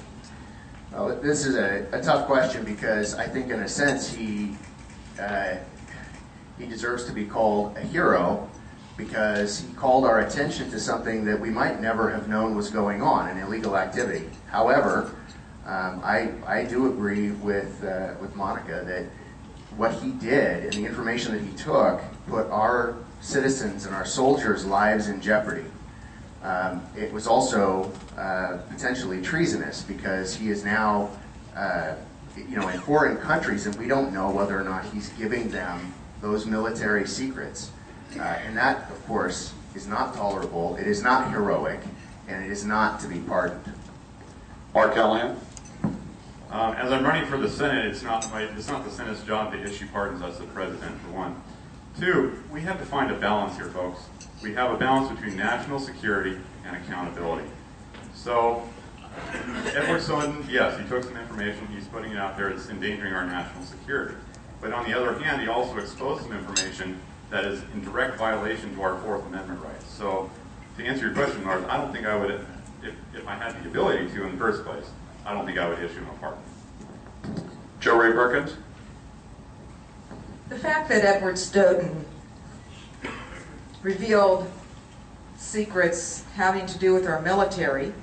Well, this is a tough question because I think in a sense he deserves to be called a hero because he called our attention to something that we might never have known was going on, an illegal activity. However, I do agree with Monica that what he did and the information that he took put our citizens and our soldiers' lives in jeopardy. It was also potentially treasonous because he is now, in foreign countries, and we don't know whether or not he's giving them those military secrets. And that, of course, is not tolerable. It is not heroic, and it is not to be pardoned. Mark Callahan? As I'm running for the Senate, it's not the Senate's job to issue pardons. That's the president, for one. Two, we have to find a balance here, folks. We have a balance between national security and accountability. So, Edward Snowden, yes, he took some information. He's putting it out there. It's endangering our national security. But on the other hand, he also exposed some information that is in direct violation to our Fourth Amendment rights. So, to answer your question, Lars, I don't think I would, if I had the ability to in the first place, I don't think I would issue him a pardon. Joe Ray Perkins? The fact that Edward Snowden revealed secrets having to do with our military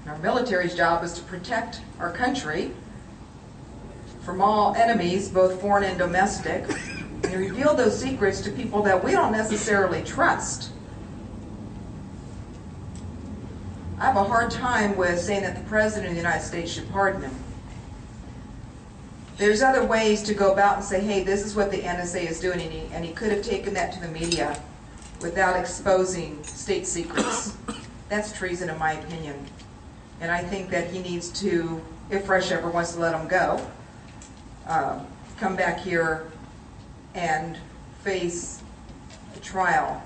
Our military's job is to protect our country from all enemies, both foreign and domestic, and reveal those secrets to people that we don't necessarily trust. I have a hard time with saying that the President of the United States should pardon him. There's other ways to go about and say, hey, this is what the NSA is doing, and he could have taken that to the media without exposing state secrets. That's treason in my opinion. And I think that he needs to, if Rush ever wants to let him go, come back here and face a trial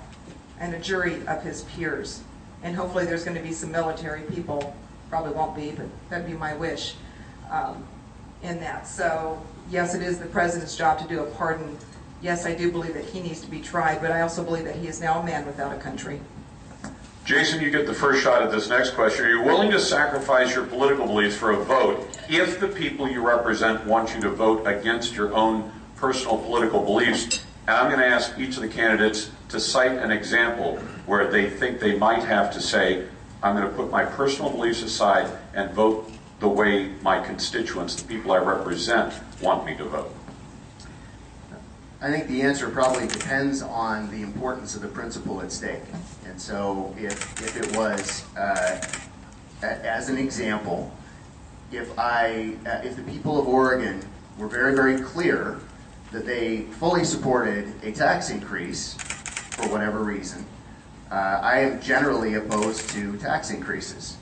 and a jury of his peers. And hopefully there's going to be some military people, probably won't be, but that'd be my wish in that. So yes, it is the President's job to do a pardon. Yes, I do believe that he needs to be tried, but I also believe that he is now a man without a country. Jason, you get the first shot at this next question. Are you willing to sacrifice your political beliefs for a vote if the people you represent want you to vote against your own personal political beliefs? And I'm going to ask each of the candidates to cite an example where they think they might have to say, I'm going to put my personal beliefs aside and vote the way my constituents, the people I represent, want me to vote. I think the answer probably depends on the importance of the principle at stake. And so if it was, as an example, if the people of Oregon were very, very clear that they fully supported a tax increase for whatever reason, I am generally opposed to tax increases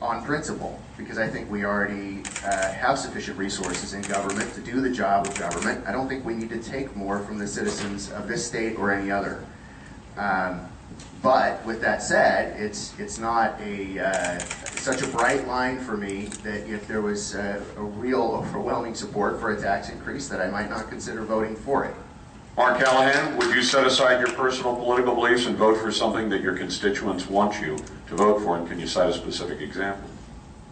on principle, because I think we already have sufficient resources in government to do the job of government. I don't think we need to take more from the citizens of this state or any other. But with that said, it's not such a bright line for me that if there was a real overwhelming support for a tax increase, that I might not consider voting for it. Mark Callahan, would you set aside your personal political beliefs and vote for something that your constituents want you to vote for? And can you cite a specific example?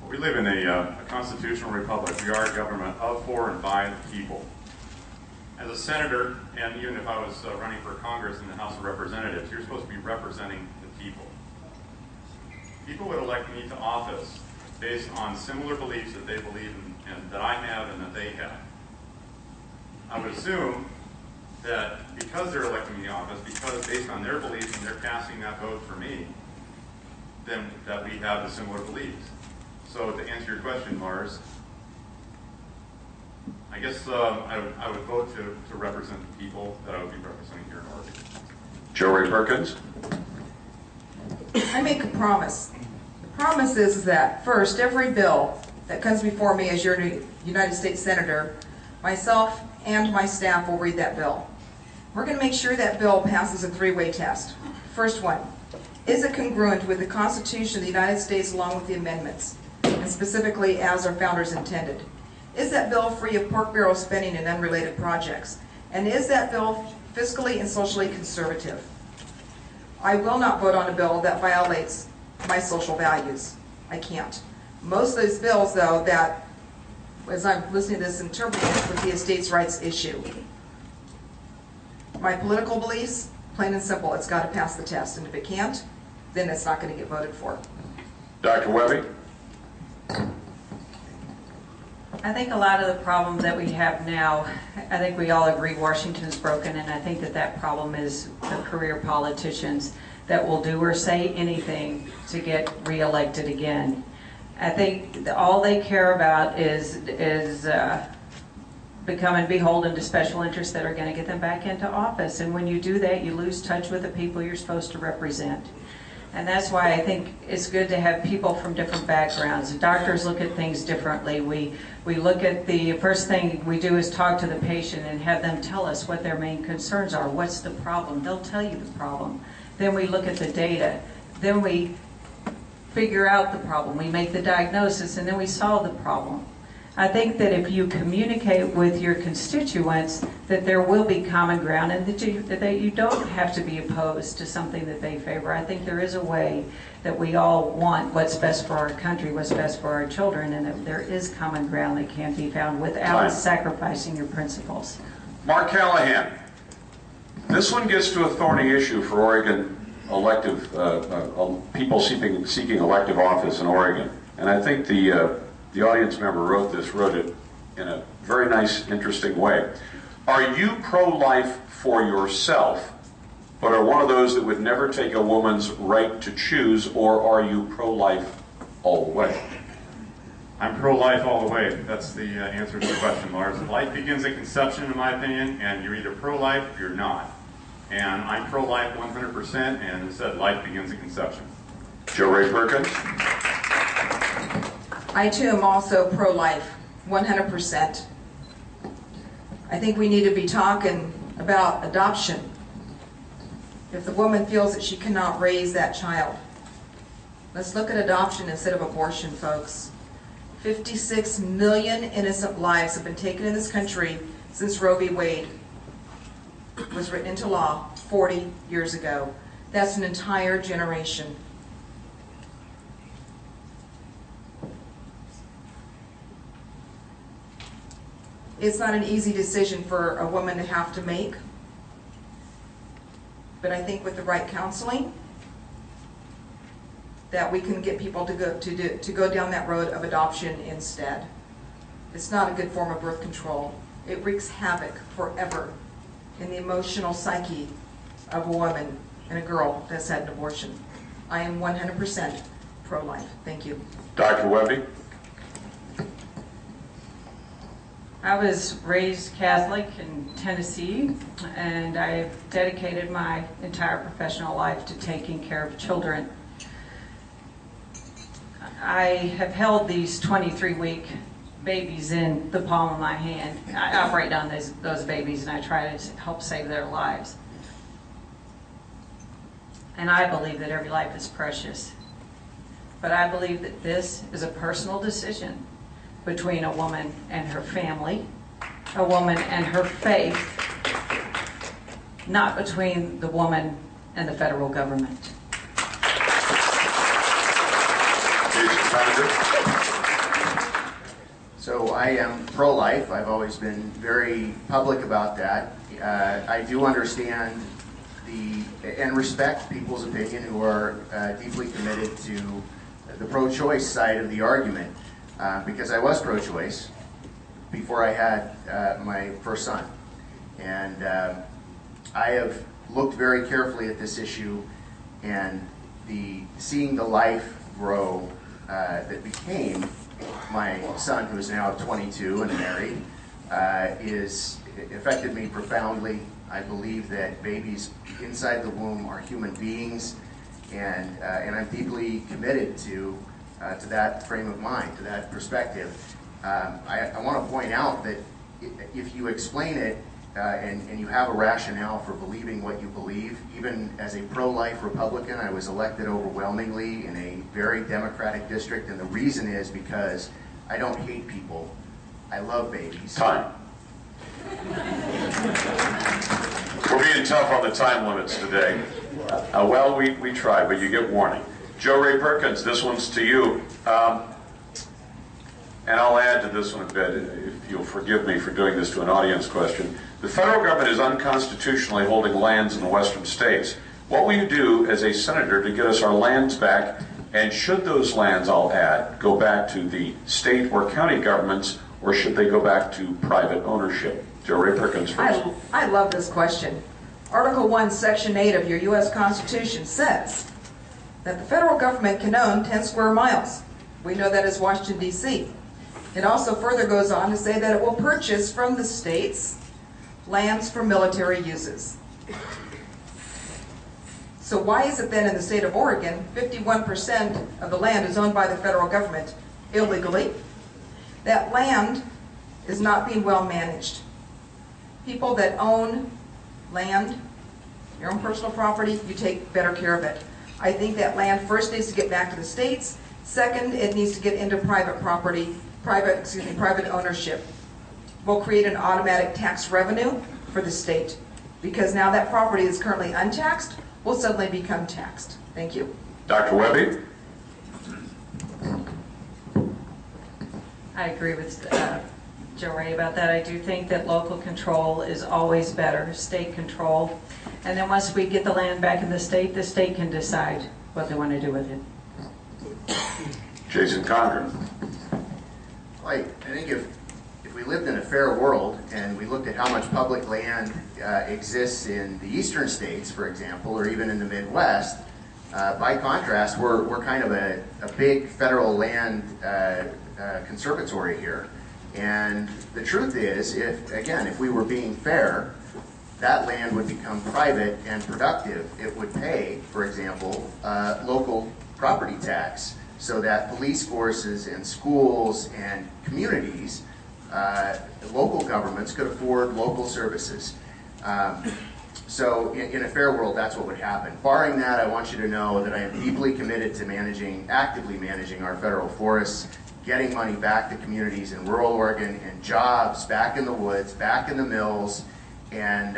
We live in a constitutional republic. We are a government of, for, and by the people. As a senator, and even if I was running for Congress in the House of Representatives, you're supposed to be representing the people. People would elect me to office based on similar beliefs that they believe in, and that I have and that they have. I would assume that because they're electing me to office, because based on their beliefs and they're casting that vote for me, then that we have the similar beliefs. So to answer your question, Lars, I guess I would vote to represent the people that I would be representing here in Oregon. Joey Perkins? I make a promise. The promise is that, first, every bill that comes before me as your United States Senator, myself and my staff will read that bill. We're going to make sure that bill passes a three-way test. First one, is it congruent with the Constitution of the United States along with the amendments, and specifically as our founders intended? Is that bill free of pork barrel spending and unrelated projects? And is that bill fiscally and socially conservative? I will not vote on a bill that violates my social values. I can't. Most of those bills, though, that, as I'm listening to this interpreted, would be a states' rights issue. My political beliefs, plain and simple, it's got to pass the test. And if it can't, then it's not going to get voted for. Dr. Webby? I think a lot of the problem that we have now, I think we all agree Washington is broken, and I think that problem is the career politicians that will do or say anything to get reelected again. I think all they care about is becoming beholden to special interests that are going to get them back into office. And when you do that, you lose touch with the people you're supposed to represent. And that's why I think it's good to have people from different backgrounds. Doctors look at things differently. We look at the first thing we do is talk to the patient and have them tell us what their main concerns are. What's the problem? They'll tell you the problem. Then we look at the data. Then we figure out the problem. We make the diagnosis, and then we solve the problem. I think that if you communicate with your constituents that there will be common ground and that you don't have to be opposed to something that they favor. I think there is a way that we all want what's best for our country, what's best for our children, and that there is common ground that can be found without sacrificing your principles. Mark Callahan, this one gets to a thorny issue for Oregon elective people seeking elective office in Oregon. and I think the audience member wrote it in a very nice, interesting way. Are you pro-life for yourself, but are one of those that would never take a woman's right to choose, or are you pro-life all the way? I'm pro-life all the way. That's the answer to the question, Lars. Life begins at conception, in my opinion, and you're either pro-life or you're not. And I'm pro-life 100%, and it said life begins at conception. Jo Ray Perkins? I too am also pro-life, 100%. I think we need to be talking about adoption. If the woman feels that she cannot raise that child, let's look at adoption instead of abortion, folks. 56 million innocent lives have been taken in this country since Roe v. Wade was written into law 40 years ago. That's an entire generation. It's not an easy decision for a woman to have to make, but I think with the right counseling, that we can get people to go down that road of adoption instead. It's not a good form of birth control. It wreaks havoc forever in the emotional psyche of a woman and a girl that's had an abortion. I am 100% pro-life. Thank you. Dr. Webby? I was raised Catholic in Tennessee, and I've dedicated my entire professional life to taking care of children. I have held these 23-week babies in the palm of my hand. I operate on those babies, and I try to help save their lives. And I believe that every life is precious. But I believe that this is a personal decision between a woman and her family, a woman and her faith, not between the woman and the federal government. So I am pro-life. I've always been very public about that. I do understand and respect people's opinion who are deeply committed to the pro-choice side of the argument, because I was pro-choice before I had my first son. And I have looked very carefully at this issue, and seeing the life grow that became my son, who is now 22 and married, is affected me profoundly. I believe that babies inside the womb are human beings, and I'm deeply committed to that frame of mind, to that perspective. I want to point out that if you explain it and you have a rationale for believing what you believe, even as a pro-life Republican, I was elected overwhelmingly in a very Democratic district, and the reason is because I don't hate people. I love babies. Time. We're being tough on the time limits today. Well, we try, but you get warning. Jo Ray Perkins, this one's to you. And I'll add to this one a bit, if you'll forgive me for doing this to an audience question. The federal government is unconstitutionally holding lands in the western states. What will you do as a senator to get us our lands back? And should those lands, I'll add, go back to the state or county governments, or should they go back to private ownership? Jo Ray Perkins first. I love this question. Article 1, Section 8 of your U.S. Constitution says that the federal government can own 10 square miles. We know that as Washington, D.C. It also further goes on to say that it will purchase from the states lands for military uses. So why is it then in the state of Oregon, 51% of the land is owned by the federal government illegally? That land is not being well managed. People that own land, your own personal property, you take better care of it. I think that land first needs to get back to the states. Second, it needs to get into private property, private ownership. We'll create an automatic tax revenue for the state, because now that property is currently untaxed will suddenly become taxed. Thank you. Dr. Webby? I agree with Jo Ray about that. I do think that local control is always better, state control. And then once we get the land back in the state can decide what they want to do with it. Jason Conger. I think if we lived in a fair world and we looked at how much public land exists in the eastern states, for example, or even in the Midwest, by contrast, we're kind of a big federal land conservatory here. And the truth is, if we were being fair, that land would become private and productive. It would pay, for example, local property tax, so that police forces and schools and communities, local governments could afford local services. So in a fair world, that's what would happen. Barring that, I want you to know that I am deeply committed to actively managing our federal forests, getting money back to communities in rural Oregon, and jobs back in the woods, back in the mills, and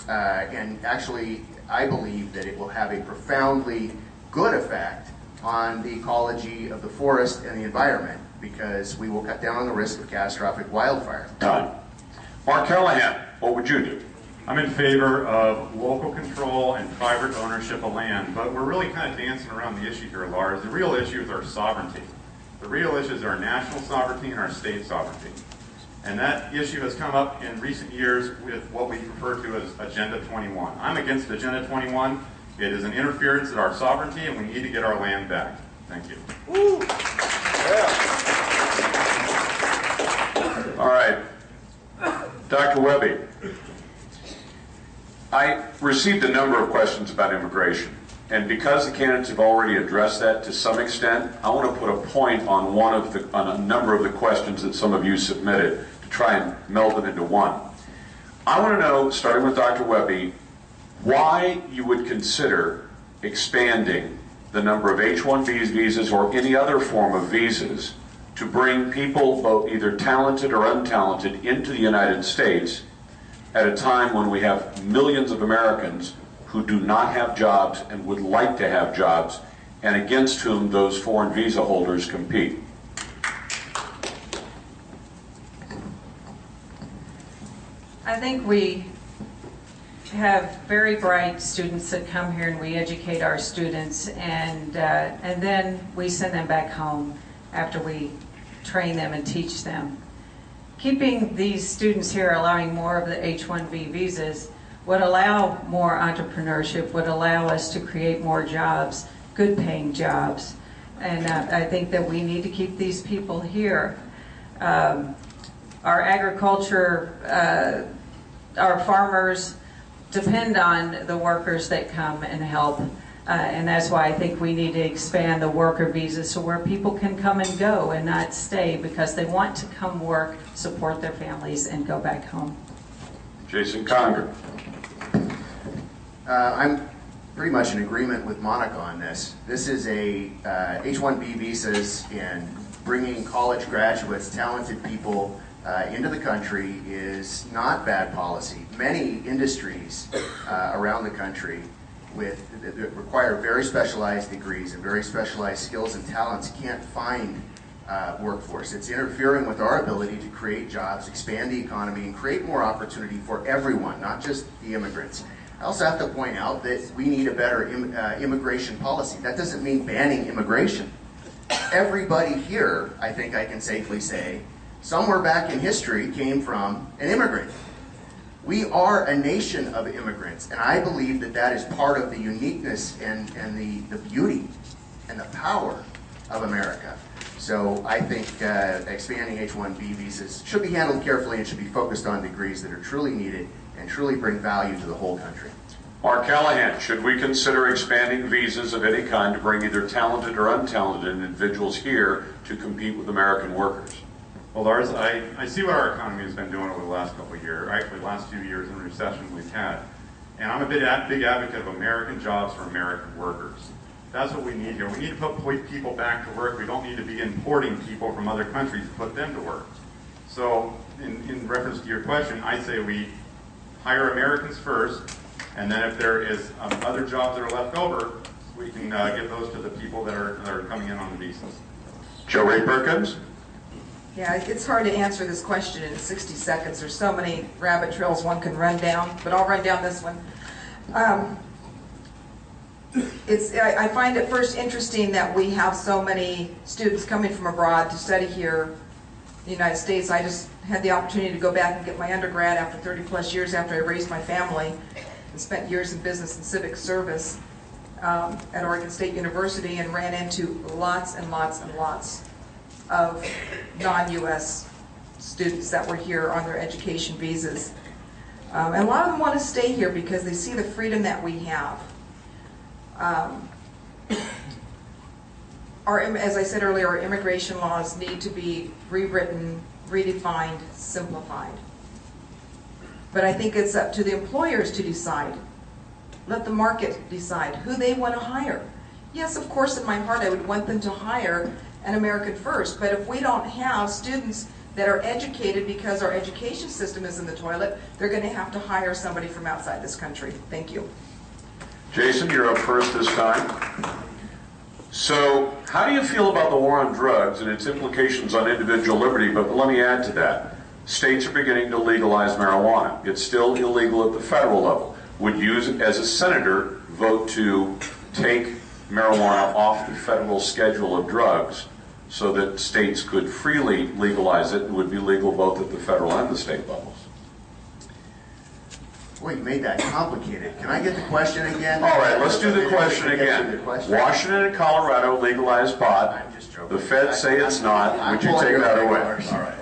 actually, I believe that it will have a profoundly good effect on the ecology of the forest and the environment, because we will cut down on the risk of catastrophic wildfire. Done. Mark Callahan, what would you do? I'm in favor of local control and private ownership of land, but we're really kind of dancing around the issue here, Lars. The real issue is our sovereignty. The real issue is our national sovereignty and our state sovereignty. And that issue has come up in recent years with what we refer to as Agenda 21. I'm against Agenda 21. It is an interference in our sovereignty, and we need to get our land back. Thank you. Woo. Yeah. All right. Dr. Webby, I received a number of questions about immigration. And because the candidates have already addressed that to some extent, I want to put a point on on a number of the questions that some of you submitted to try and meld them into one. I want to know, starting with Dr. Webby, why you would consider expanding the number of H-1B visas or any other form of visas to bring people, both either talented or untalented, into the United States at a time when we have millions of Americans who do not have jobs and would like to have jobs, and against whom those foreign visa holders compete. I think we have very bright students that come here, and we educate our students, and then we send them back home after we train them and teach them. Keeping these students here, allowing more of the H-1B visas, would allow more entrepreneurship, would allow us to create more jobs, good paying jobs. And I think that we need to keep these people here. Our agriculture, our farmers depend on the workers that come and help. And that's why I think we need to expand the worker visa so where people can come and go and not stay because they want to come work, support their families, and go back home. Jason Conger. I'm pretty much in agreement with Monica on this. This is a H-1B visas and bringing college graduates, talented people into the country is not bad policy. Many industries around the country that require very specialized degrees and very specialized skills and talents can't find workforce. It's interfering with our ability to create jobs, expand the economy, and create more opportunity for everyone, not just the immigrants. I also have to point out that we need a better immigration policy. That doesn't mean banning immigration. Everybody here, I think I can safely say, somewhere back in history came from an immigrant. We are a nation of immigrants, and I believe that that is part of the uniqueness and the beauty and the power of America. So I think expanding H-1B visas should be handled carefully and should be focused on degrees that are truly needed and truly bring value to the whole country. Mark Callahan, should we consider expanding visas of any kind to bring either talented or untalented individuals here to compete with American workers? Well, Lars, I see what our economy has been doing over the last couple of years, actually the last few years in the recession we've had. And I'm a big advocate of American jobs for American workers. That's what we need here. We need to put people back to work. We don't need to be importing people from other countries to put them to work. So in reference to your question, I say we hire Americans first, and then if there is other jobs that are left over, we can give those to the people that are coming in on the visas. Jo Ray Perkins? Yeah, it's hard to answer this question in 60 seconds. There's so many rabbit trails one can run down, but I'll run down this one. I find it first interesting that we have so many students coming from abroad to study here in the United States. I just had the opportunity to go back and get my undergrad after 30 plus years after I raised my family and spent years in business and civic service at Oregon State University, and ran into lots and lots and lots of non-U.S. students that were here on their education visas. And a lot of them want to stay here because they see the freedom that we have. As I said earlier, our immigration laws need to be rewritten, redefined, simplified. But I think it's up to the employers to decide. Let the market decide who they want to hire. Yes, of course, in my heart, I would want them to hire an American first, but if we don't have students that are educated because our education system is in the toilet, they're going to have to hire somebody from outside this country. Thank you. Jason, you're up first this time. So, how do you feel about the war on drugs and its implications on individual liberty? But let me add to that. States are beginning to legalize marijuana. It's still illegal at the federal level. Would you, as a senator, vote to take marijuana off the federal schedule of drugs so that states could freely legalize it and would be legal both at the federal and the state levels? Boy, you made that complicated. Can I get the question again? All right, let's do the question again. Washington and Colorado legalized pot. I'm just joking. The feds say it's not. Would you take that away? All right.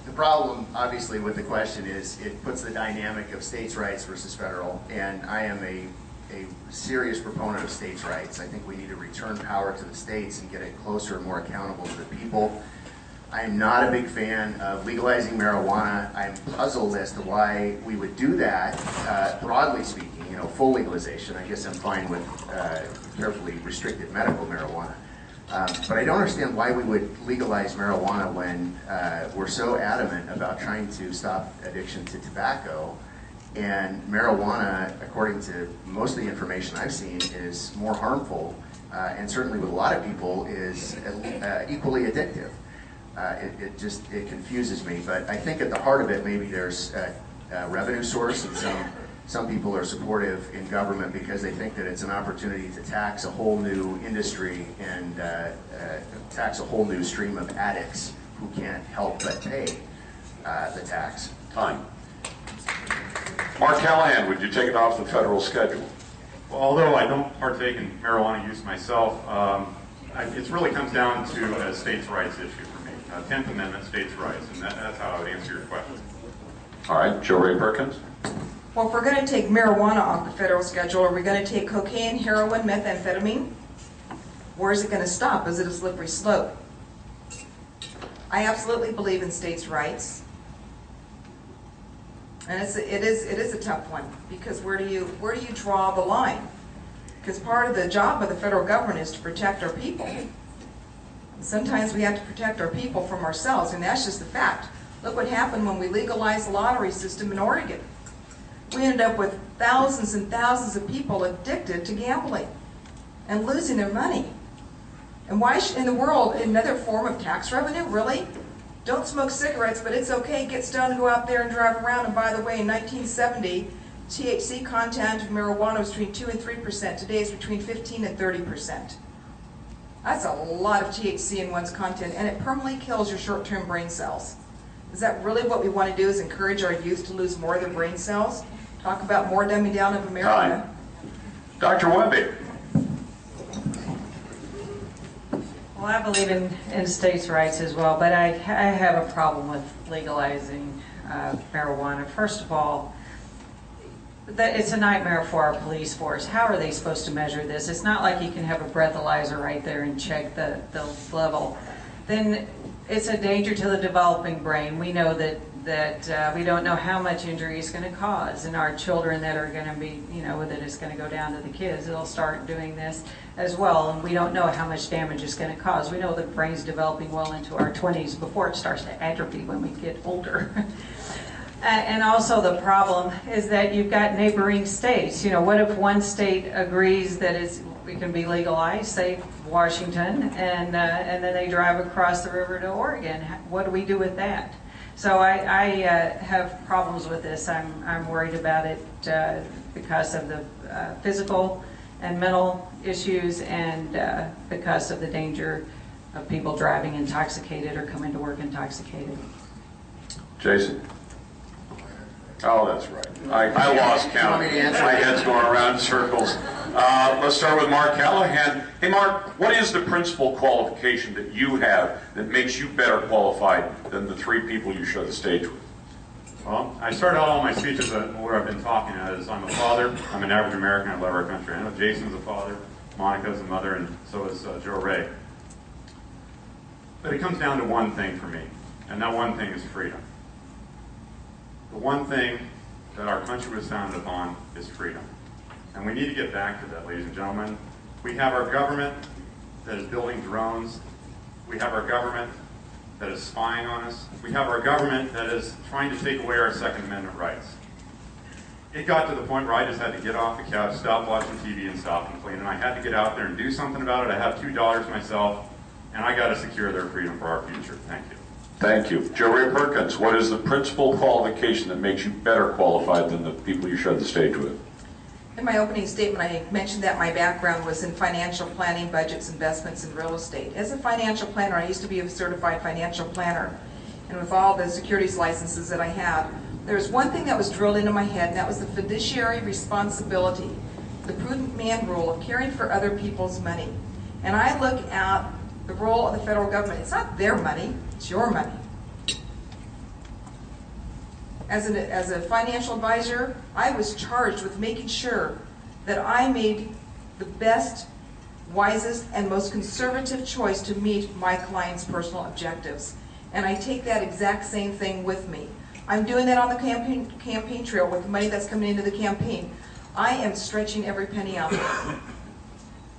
The problem, obviously, with the question is it puts the dynamic of states' rights versus federal, and I am a serious proponent of states' rights. I think we need to return power to the states and get it closer and more accountable to the people. I am not a big fan of legalizing marijuana. I'm puzzled as to why we would do that, broadly speaking, full legalization. I guess I'm fine with carefully restricted medical marijuana. But I don't understand why we would legalize marijuana when we're so adamant about trying to stop addiction to tobacco. And marijuana, according to most of the information I've seen, is more harmful, and certainly with a lot of people is equally addictive. It confuses me, but I think at the heart of it, maybe there's a revenue source, and some people are supportive in government because they think that it's an opportunity to tax a whole new industry and tax a whole new stream of addicts who can't help but pay the tax. Time. Mark Callahan, would you take it off the federal schedule? Well, although I don't partake in marijuana use myself, it really comes down to a states' rights issue for me. 10th Amendment states' rights, and that's how I would answer your question. All right, Joe Ray Perkins. Well, if we're going to take marijuana off the federal schedule, are we going to take cocaine, heroin, methamphetamine? Where is it going to stop? Is it a slippery slope? I absolutely believe in states' rights. And it is a tough one, because where do you draw the line? Because part of the job of the federal government is to protect our people. Sometimes we have to protect our people from ourselves, and that's just the fact. Look what happened when we legalized the lottery system in Oregon. We ended up with thousands and thousands of people addicted to gambling and losing their money. And why in the world, another form of tax revenue, really? Don't smoke cigarettes, but it's okay, get stoned and go out there and drive around. And by the way, in 1970, THC content of marijuana was between 2 and 3%. Today it's between 15 and 30%. That's a lot of THC in one's content, and it permanently kills your short-term brain cells. Is that really what we want to do, is encourage our youth to lose more of their brain cells? Talk about more dumbing down of America. Time. Dr. Webby. Well, I believe in states' rights as well, but I have a problem with legalizing marijuana. First of all, it's a nightmare for our police force. How are they supposed to measure this? It's not like you can have a breathalyzer right there and check the level. Then it's a danger to the developing brain. We know that we don't know how much injury it's going to cause, and our children that are going to be, that it's going to go down to the kids, they'll start doing this as well, and we don't know how much damage it's going to cause. We know the brain's developing well into our 20s before it starts to atrophy when we get older. And also the problem is that you've got neighboring states. What if one state agrees that it can be legalized, say Washington, and then they drive across the river to Oregon? What do we do with that? So I have problems with this. I'm worried about it because of the physical and mental issues, and because of the danger of people driving intoxicated or coming to work intoxicated. Jason? Oh, that's right. I lost count. My head's going around in circles. Let's start with Mark Callahan. Hey, Mark, what is the principal qualification that you have that makes you better qualified than the three people you share the stage with? Well, I started out all my speeches where I've been talking as I'm a father, I'm an average American, I love our country. I know Jason's a father, Monica's a mother, and so is Joe Ray. But it comes down to one thing for me, and that one thing is freedom. The one thing that our country was founded upon is freedom. And we need to get back to that, ladies and gentlemen. We have our government that is building drones. We have our government that is spying on us. We have our government that is trying to take away our Second Amendment rights. It got to the point where I just had to get off the couch, stop watching TV, and stop complaining. And I had to get out there and do something about it. I have $2 myself, and I got to secure their freedom for our future. Thank you. Thank you. Joe Ray Perkins, what is the principal qualification that makes you better qualified than the people you shared the stage with? In my opening statement, I mentioned that my background was in financial planning, budgets, investments, and real estate. As a financial planner, I used to be a certified financial planner. And with all the securities licenses that I had, there was one thing that was drilled into my head, and that was the fiduciary responsibility, the prudent man rule of caring for other people's money. And I look at the role of the federal government. It's not their money, it's your money. As a financial advisor, I was charged with making sure that I made the best, wisest, and most conservative choice to meet my clients' personal objectives. And I take that exact same thing with me. I'm doing that on the campaign trail with the money that's coming into the campaign. I am stretching every penny out there.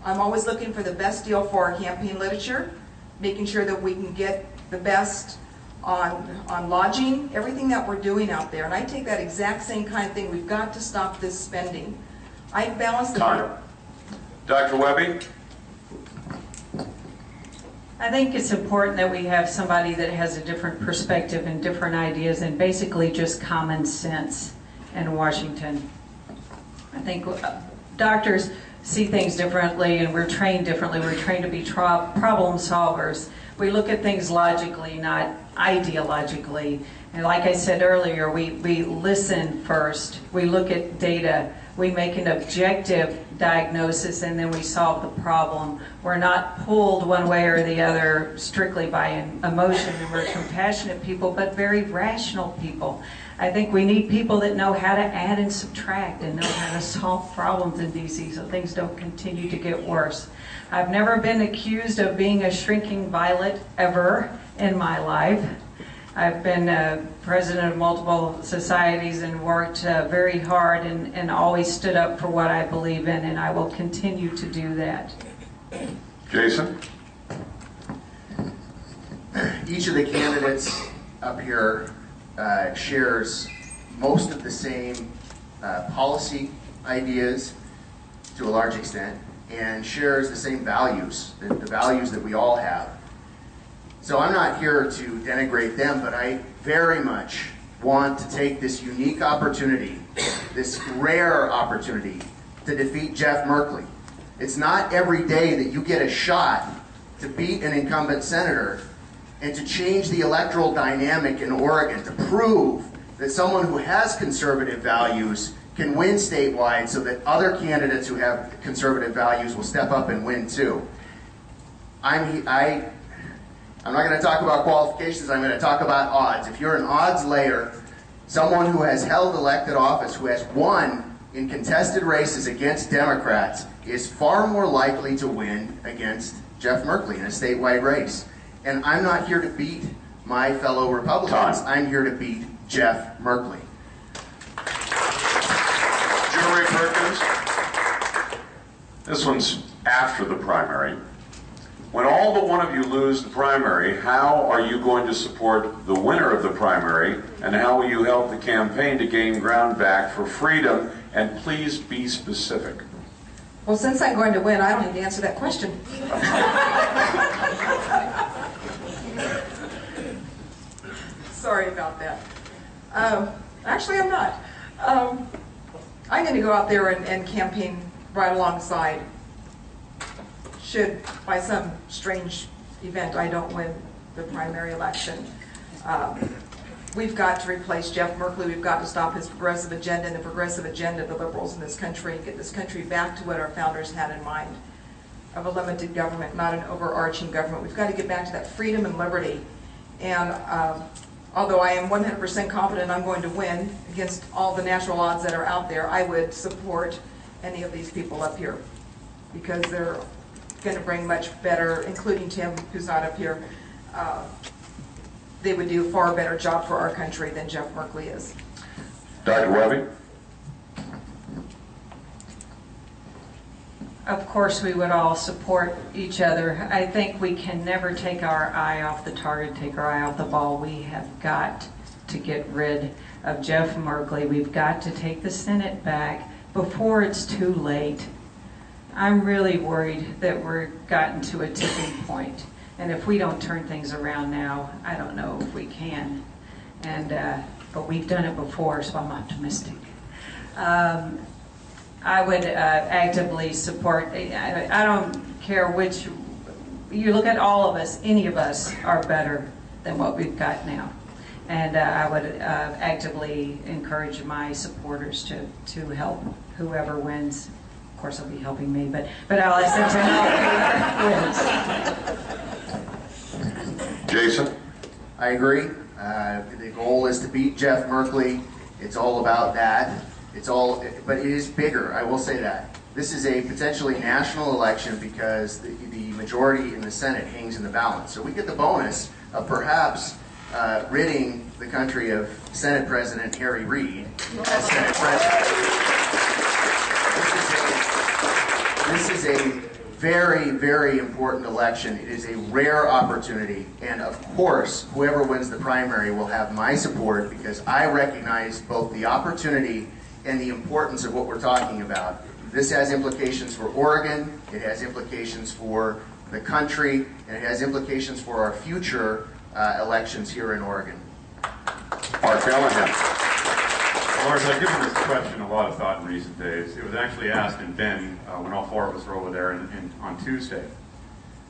I'm always looking for the best deal for our campaign literature, making sure that we can get the best on lodging, everything that we're doing out there. And I take that exact same kind of thing. We've got to stop this spending. I balance the... Time. Dr. Webby? I think it's important that we have somebody that has a different perspective and different ideas and basically just common sense in Washington. I think doctors see things differently, and we're trained differently. We're trained to be problem solvers. We look at things logically, not ideologically. And like I said earlier, we listen first. We look at data. We make an objective diagnosis, and then we solve the problem. We're not pulled one way or the other strictly by an emotion. And we're compassionate people, but very rational people. I think we need people that know how to add and subtract and know how to solve problems in D.C. so things don't continue to get worse. I've never been accused of being a shrinking violet ever in my life. I've been president of multiple societies and worked very hard and always stood up for what I believe in, and I will continue to do that. Jason? Each of the candidates up here shares most of the same policy ideas to a large extent, and shares the same values, the values that we all have. So I'm not here to denigrate them, but I very much want to take this unique opportunity, this rare opportunity, to defeat Jeff Merkley. It's not every day that you get a shot to beat an incumbent senator and to change the electoral dynamic in Oregon, to prove that someone who has conservative values can win statewide so that other candidates who have conservative values will step up and win too. I'm not going to talk about qualifications, I'm going to talk about odds. If you're an odds layer, someone who has held elected office, who has won in contested races against Democrats, is far more likely to win against Jeff Merkley in a statewide race. And I'm not here to beat my fellow Republicans. I'm here to beat Jeff Merkley. Joe Ray Perkins. This one's after the primary. When all but one of you lose the primary, how are you going to support the winner of the primary, and how will you help the campaign to gain ground back for freedom? And please be specific. Well, since I'm going to win, I don't need to answer that question. Sorry about about that. Actually, I'm not. I'm going to go out there and campaign right alongside. Should, by some strange event, I don't win the primary election. We've got to replace Jeff Merkley. We've got to stop his progressive agenda and the progressive agenda of the liberals in this country and get this country back to what our founders had in mind, of a limited government, not an overarching government. We've got to get back to that freedom and liberty. And although I am 100% confident I'm going to win against all the natural odds that are out there, I would support any of these people up here because they're going to bring much better, including Tim, who's not up here. They would do a far better job for our country than Jeff Merkley is. Dr. Webby? Of course, we would all support each other. I think we can never take our eye off the target, take our eye off the ball. We have got to get rid of Jeff Merkley. We've got to take the Senate back before it's too late. I'm really worried that we're gotten to a tipping point. And if we don't turn things around now, I don't know if we can. But we've done it before, so I'm optimistic. I would actively support, I don't care which, you look at all of us, any of us are better than what we've got now. And I would actively encourage my supporters to help whoever wins. Of course, they'll be helping me, but I'll ask them to help whoever wins. Jason? I agree. The goal is to beat Jeff Merkley. It's all about that. But it is bigger, I will say that. This is a potentially national election because the majority in the Senate hangs in the balance. So we get the bonus of perhaps ridding the country of Senate President Harry Reid as Senate President. This is a very, very important election. It is a rare opportunity, and of course, whoever wins the primary will have my support because I recognize both the opportunity and the importance of what we're talking about. This has implications for Oregon, it has implications for the country, and it has implications for our future elections here in Oregon. Mark Callahan. Lars, I've given this question a lot of thought in recent days. It was actually asked in Bend when all four of us were over there on Tuesday.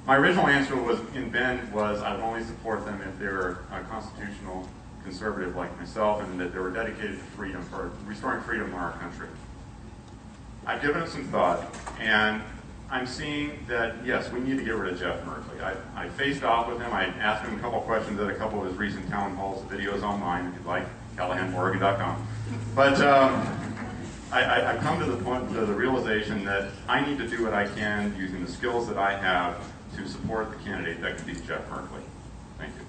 My original answer was in Bend was I would only support them if they were a constitutional conservative like myself and that they were dedicated to freedom, for restoring freedom in our country. I've given it some thought, and I'm seeing that, yes, we need to get rid of Jeff Merkley. I faced off with him. I asked him a couple questions at a couple of his recent town halls. The video's online if you'd like, CallahanOregon.com. But I've come to the point, to the realization that I need to do what I can using the skills that I have to support the candidate that can beat Jeff Merkley. Thank you.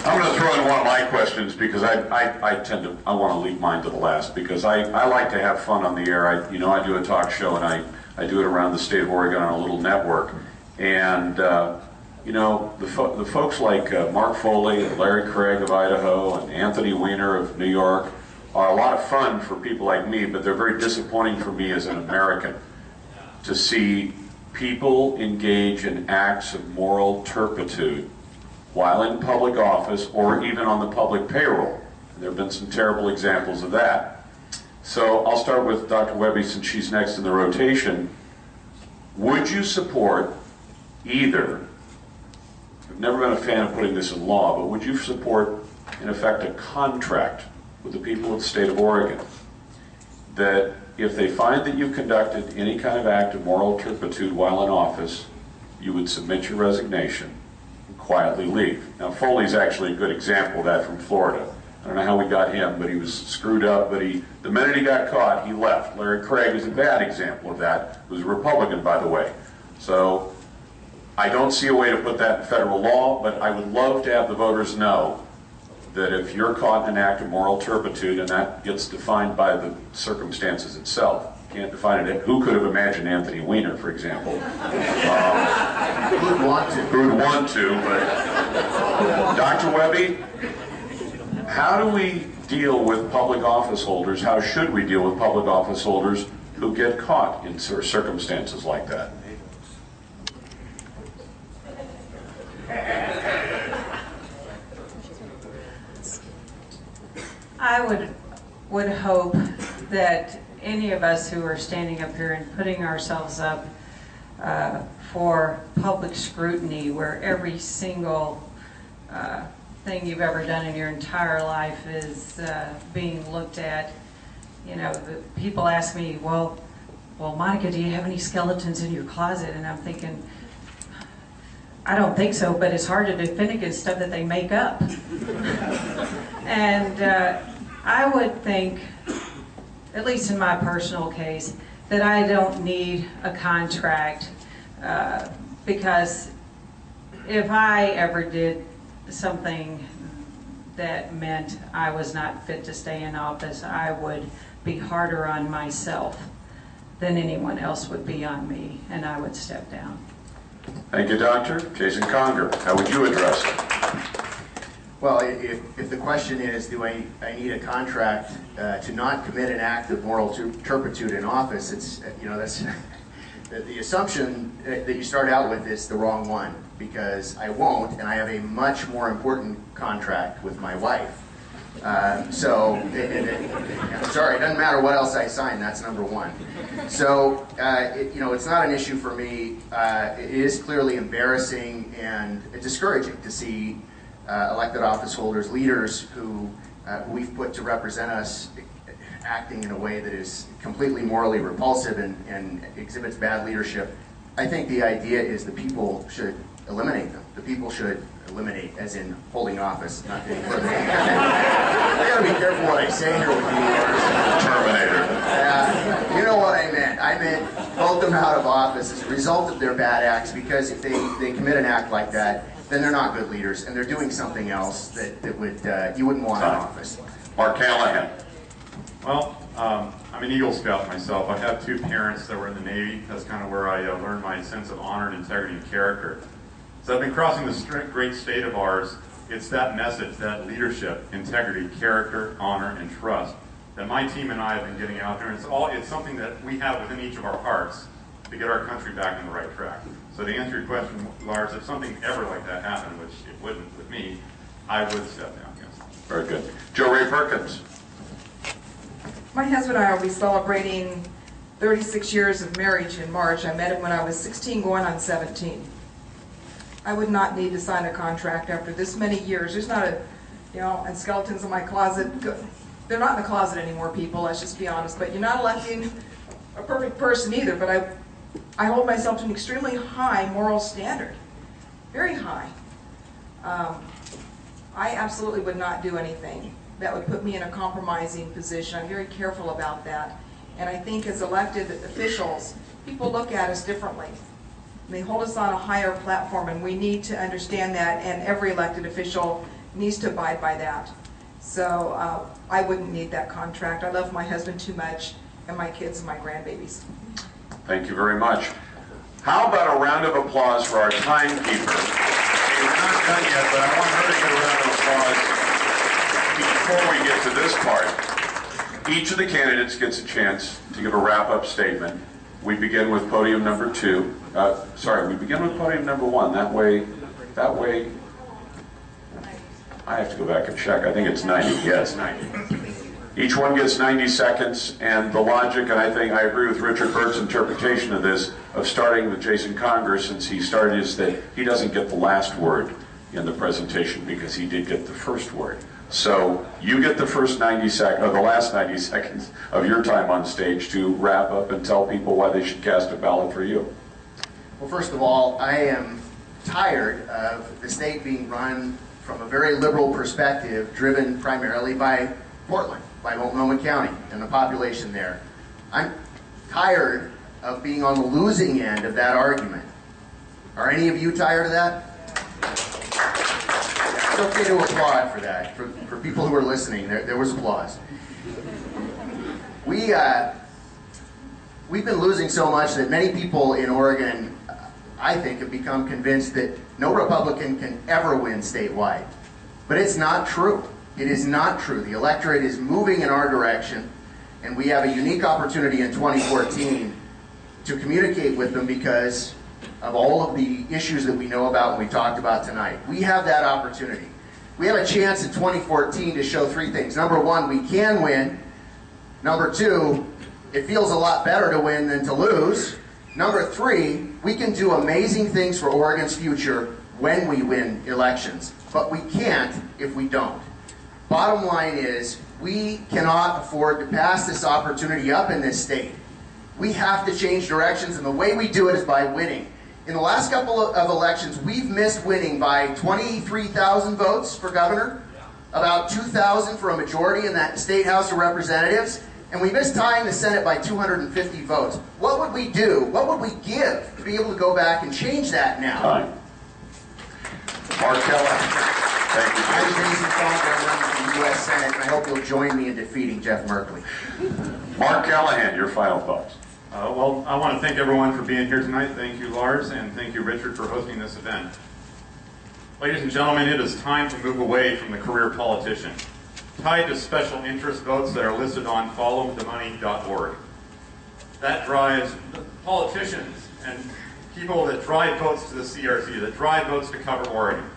I'm going to throw in one of my questions because I want to leave mine to the last because I like to have fun on the air. I do a talk show and I do it around the state of Oregon on a little network. And, the folks like Mark Foley and Larry Craig of Idaho and Anthony Weiner of New York are a lot of fun for people like me, but they're very disappointing for me as an American to see people engage in acts of moral turpitude while in public office or even on the public payroll. There have been some terrible examples of that. So I'll start with Dr. Webby since she's next in the rotation. Would you support either, I've never been a fan of putting this in law, but would you support, in effect, a contract with the people of the state of Oregon that if they find that you've conducted any kind of act of moral turpitude while in office, you would submit your resignation and quietly leave? Now, Foley's actually a good example of that from Florida. I don't know how we got him, but he was screwed up, but the minute he got caught, he left. Larry Craig is a bad example of that. He was a Republican, by the way. So I don't see a way to put that in federal law, but I would love to have the voters know that if you're caught in an act of moral turpitude, and that gets defined by the circumstances itself, you can't define it. Who could have imagined Anthony Weiner, for example? Who'd want to? Who'd want to, but Dr. Webby, how do we deal with public office holders? How should we deal with public office holders who get caught in circumstances like that? I would hope that any of us who are standing up here and putting ourselves up for public scrutiny, where every single thing you've ever done in your entire life is being looked at. You know, people ask me, well, Monica, do you have any skeletons in your closet? And I'm thinking, I don't think so, but it's hard to defend against stuff that they make up. And I would think, at least in my personal case, that I don't need a contract because if I ever did something that meant I was not fit to stay in office, I would be harder on myself than anyone else would be on me, and I would step down. Thank you, Doctor. Jason Conger, how would you address it? Well, if the question is, do I need a contract to not commit an act of moral turpitude in office, it's, you know, that's the assumption that you start out with is the wrong one, because I won't, and I have a much more important contract with my wife. I'm sorry, it doesn't matter what else I sign, that's number one. So, you know, it's not an issue for me. It is clearly embarrassing and discouraging to see elected office holders, leaders who we've put to represent us, acting in a way that is completely morally repulsive and exhibits bad leadership. I think the idea is the people should eliminate them. The people should eliminate, as in holding office, not any further. I gotta be careful what I say here with you. Terminator. You know what I meant. I meant vote them out of office as a result of their bad acts, because if they commit an act like that, then they're not good leaders, and they're doing something else that would you wouldn't want in office. Mark Callahan. Well, I'm an Eagle Scout myself. I have two parents that were in the Navy. That's kind of where I learned my sense of honor and integrity and character. So I've been crossing this great state of ours. It's that message, that leadership, integrity, character, honor, and trust that my team and I have been getting out there. And it's something that we have within each of our hearts to get our country back on the right track. So to answer your question, Lars, if something ever like that happened, which it wouldn't with me, I would step down, yes. Very good. Jo Ray Perkins. My husband and I will be celebrating 36 years of marriage in March. I met him when I was 16 going on 17. I would not need to sign a contract after this many years. There's not a, you know, and skeletons in my closet. They're not in the closet anymore, people, let's just be honest. But you're not electing a perfect person either, but I hold myself to an extremely high moral standard. Very high. I absolutely would not do anything that would put me in a compromising position. I'm very careful about that. And I think as elected officials, people look at us differently. They hold us on a higher platform, and we need to understand that, and every elected official needs to abide by that. So I wouldn't need that contract. I love my husband too much, and my kids and my grandbabies. Thank you very much. How about a round of applause for our timekeeper? Okay, we're not done yet, but I want her to get a round of applause before we get to this part. Each of the candidates gets a chance to give a wrap-up statement. We begin with podium number 2. We begin with podium number 1. That way, I have to go back and check. I think it's 90. Yes, 90. Each one gets 90 seconds, and the logic, and I think I agree with Richard Burke's interpretation of this, of starting with Jason Conger, since he started, is that he doesn't get the last word in the presentation because he did get the first word. So you get the first 90 seconds, or the last 90 seconds of your time on stage to wrap up and tell people why they should cast a ballot for you. Well, first of all, I am tired of the state being run from a very liberal perspective, driven primarily by Portland, by Multnomah County, and the population there. I'm tired of being on the losing end of that argument. Are any of you tired of that? It's okay to applaud for that. For people who are listening, there was applause. We've been losing so much that many people in Oregon, I think, have become convinced that no Republican can ever win statewide. But it's not true. It is not true. The electorate is moving in our direction, and we have a unique opportunity in 2014 to communicate with them because of all of the issues that we know about and we talked about tonight. We have that opportunity. We have a chance in 2014 to show three things. Number one, we can win. Number two, it feels a lot better to win than to lose. Number three, we can do amazing things for Oregon's future when we win elections, but we can't if we don't. Bottom line is, we cannot afford to pass this opportunity up in this state. We have to change directions, and the way we do it is by winning. In the last couple of elections, we've missed winning by 23,000 votes for governor, about 2,000 for a majority in that state House of Representatives, and we missed tying the Senate by 250 votes. What would we do? What would we give to be able to go back and change that now? Time. Mark Callahan. Thank you. I'm Jason Conger, I'm running for the U.S. Senate, and I hope you'll join me in defeating Jeff Merkley. Mark Callahan, your final thoughts. Well, I want to thank everyone for being here tonight. Thank you, Lars, and thank you, Richard, for hosting this event. Ladies and gentlemen, it is time to move away from the career politician, tied to special interest votes that are listed on followthemoney.org. That drives politicians and people that drive votes to the CRC, that drive votes to cover Oregon.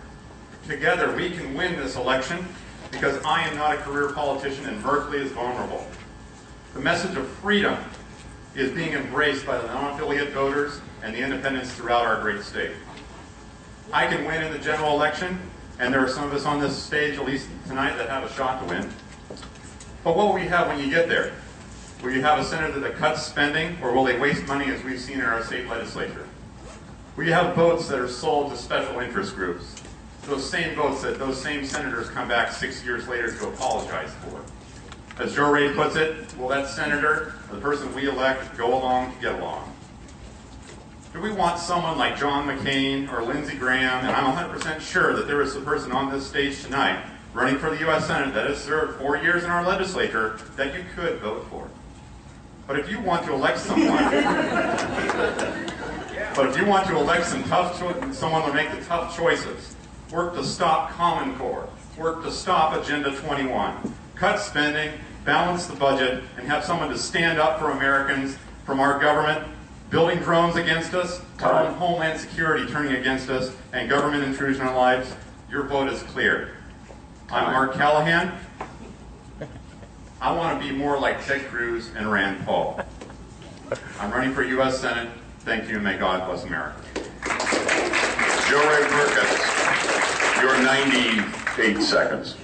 Together, we can win this election because I am not a career politician and Merkley is vulnerable. The message of freedom is being embraced by the non-affiliate voters and the independents throughout our great state. I can win in the general election, and there are some of us on this stage, at least tonight, that have a shot to win. But what will we have when you get there? Will you have a senator that cuts spending, or will they waste money as we've seen in our state legislature? Will you have votes that are sold to special interest groups? Those same votes that those same senators come back 6 years later to apologize for. As Joe Ray puts it, will that senator, the person we elect, go along to get along? Do we want someone like John McCain or Lindsey Graham, and I'm 100% sure that there is a person on this stage tonight running for the U.S. Senate that has served 4 years in our legislature that you could vote for? But if you want to elect someone, someone to make the tough choices, work to stop Common Core, work to stop Agenda 21, cut spending, balance the budget, and have someone to stand up for Americans from our government, building drones against us, our own homeland security turning against us, and government intrusion in our lives, your vote is clear. I'm Mark Callahan. I want to be more like Ted Cruz and Rand Paul. I'm running for U.S. Senate. Thank you, and may God bless America. Joe Ray Burke, your 98 seconds.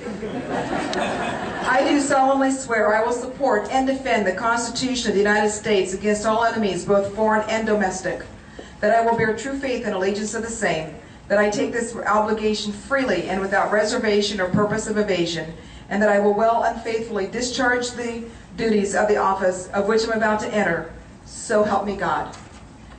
I do solemnly swear I will support and defend the Constitution of the United States against all enemies, both foreign and domestic, that I will bear true faith and allegiance to the same, that I take this obligation freely and without reservation or purpose of evasion, and that I will well and faithfully discharge the duties of the office of which I'm about to enter, so help me God.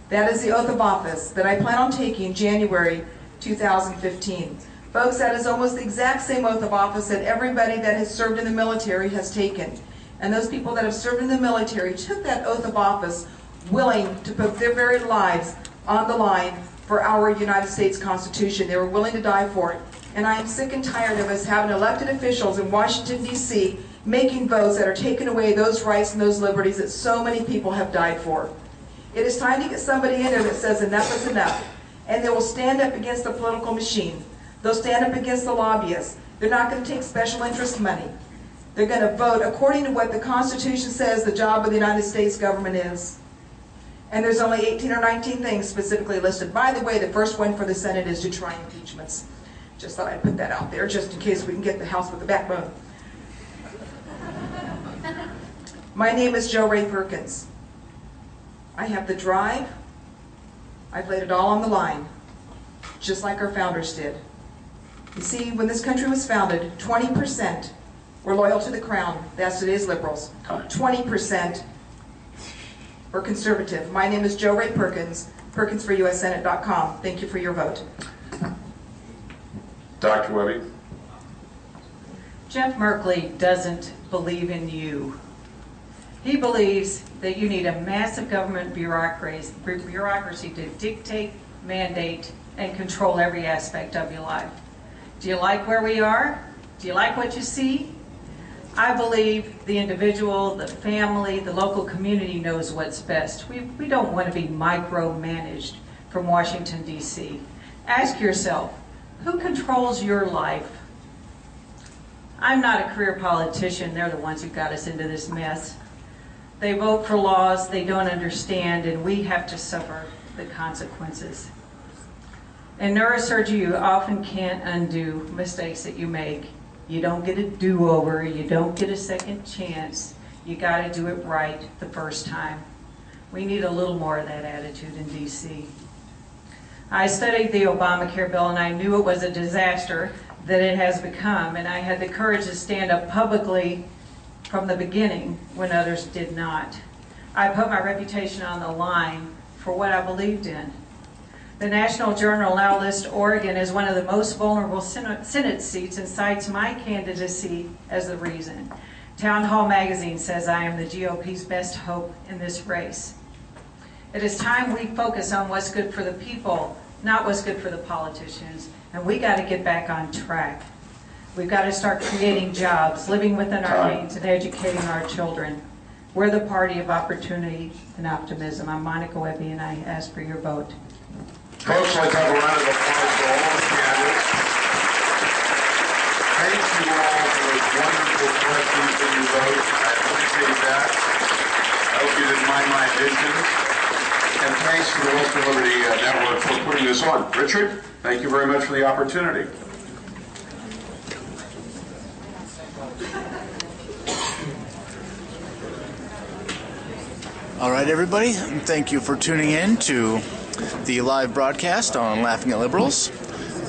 That is the oath of office that I plan on taking January 2015. Folks, that is almost the exact same oath of office that everybody that has served in the military has taken. And those people that have served in the military took that oath of office willing to put their very lives on the line for our United States Constitution. They were willing to die for it. And I am sick and tired of us having elected officials in Washington, D.C. making votes that are taking away those rights and those liberties that so many people have died for. It is time to get somebody in there that says enough is enough. And they will stand up against the political machine. They'll stand up against the lobbyists. They're not going to take special interest money. They're going to vote according to what the Constitution says the job of the United States government is. And there's only 18 or 19 things specifically listed. By the way, the first one for the Senate is to try impeachments. Just thought I'd put that out there, just in case we can get the House with the backbone. My name is Joe Ray Perkins. I have the drive. I've laid it all on the line, just like our founders did. You see, when this country was founded, 20% were loyal to the crown. That's today's liberals. 20% were conservative. My name is Joe Ray Perkins, PerkinsForUSSenate.com. Thank you for your vote. Dr. Webby. Jeff Merkley doesn't believe in you. He believes that you need a massive government bureaucracy to dictate, mandate, and control every aspect of your life. Do you like where we are? Do you like what you see? I believe the individual, the family, the local community knows what's best. We don't want to be micromanaged from Washington, D.C. Ask yourself, who controls your life? I'm not a career politician. They're the ones who got us into this mess. They vote for laws they don't understand, and we have to suffer the consequences. In neurosurgery, you often can't undo mistakes that you make. You don't get a do-over. You don't get a second chance. You got to do it right the first time. We need a little more of that attitude in D.C. I studied the Obamacare bill, and I knew it was a disaster that it has become, and I had the courage to stand up publicly from the beginning when others did not. I put my reputation on the line for what I believed in. The National Journal now lists Oregon as one of the most vulnerable Senate seats and cites my candidacy as the reason. Town Hall magazine says I am the GOP's best hope in this race. It is time we focus on what's good for the people, not what's good for the politicians, and we got to get back on track. We've got to start creating jobs, living within our means, and educating our children. We're the party of opportunity and optimism. I'm Monica Webby, and I ask for your vote. Folks, let's have a round of applause for all the candidates. Thank you all for those wonderful questions that you wrote. I appreciate that. I hope you didn't mind my additions. And thanks to the Western Liberty Network for putting this on. Richard, thank you very much for the opportunity. All right, everybody, thank you for tuning in to the live broadcast on Laughing at Liberals.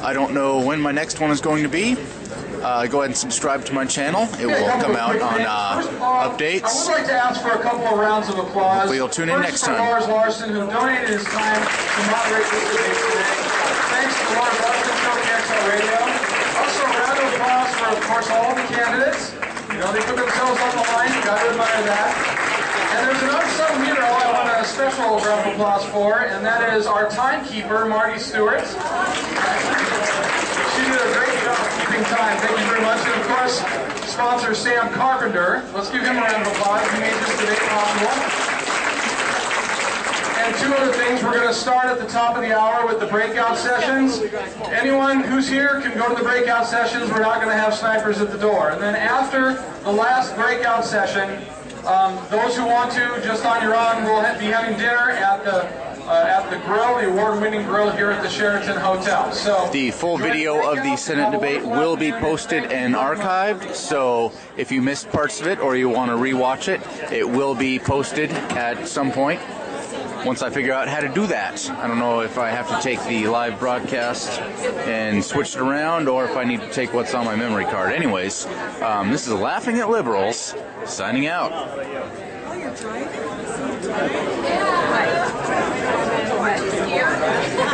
I don't know when my next one is going to be. Go ahead and subscribe to my channel. It will come out on updates. I would like to ask for a couple of rounds of applause. Hopefully you'll tune in next time. Lars Larson, who donated his time to moderate this debate today. Thanks to Lars Larson, Show KXL Radio. Also, a round of applause for, of course, all the candidates. You know, they put themselves on the line. You got to admire that. And there's an unsung hero I want a special round of applause for, and that is our timekeeper, Marty Stewart. She did a great job keeping time. Thank you very much. And of course, sponsor Sam Carpenter. Let's give him a round of applause. He made this debate possible. And two other things. We're going to start at the top of the hour with the breakout sessions. Anyone who's here can go to the breakout sessions. We're not going to have snipers at the door. And then after the last breakout session, those who want to, just on your own, we'll be having dinner at the grill, the award-winning grill here at the Sheraton Hotel. So the full video of the Senate debate will be posted and archived, so if you missed parts of it or you want to rewatch it, it will be posted at some point once I figure out how to do that. I don't know if I have to take the live broadcast and switch it around or if I need to take what's on my memory card. Anyways, this is Laughing at Liberals, signing out. Oh, you're driving? Yeah.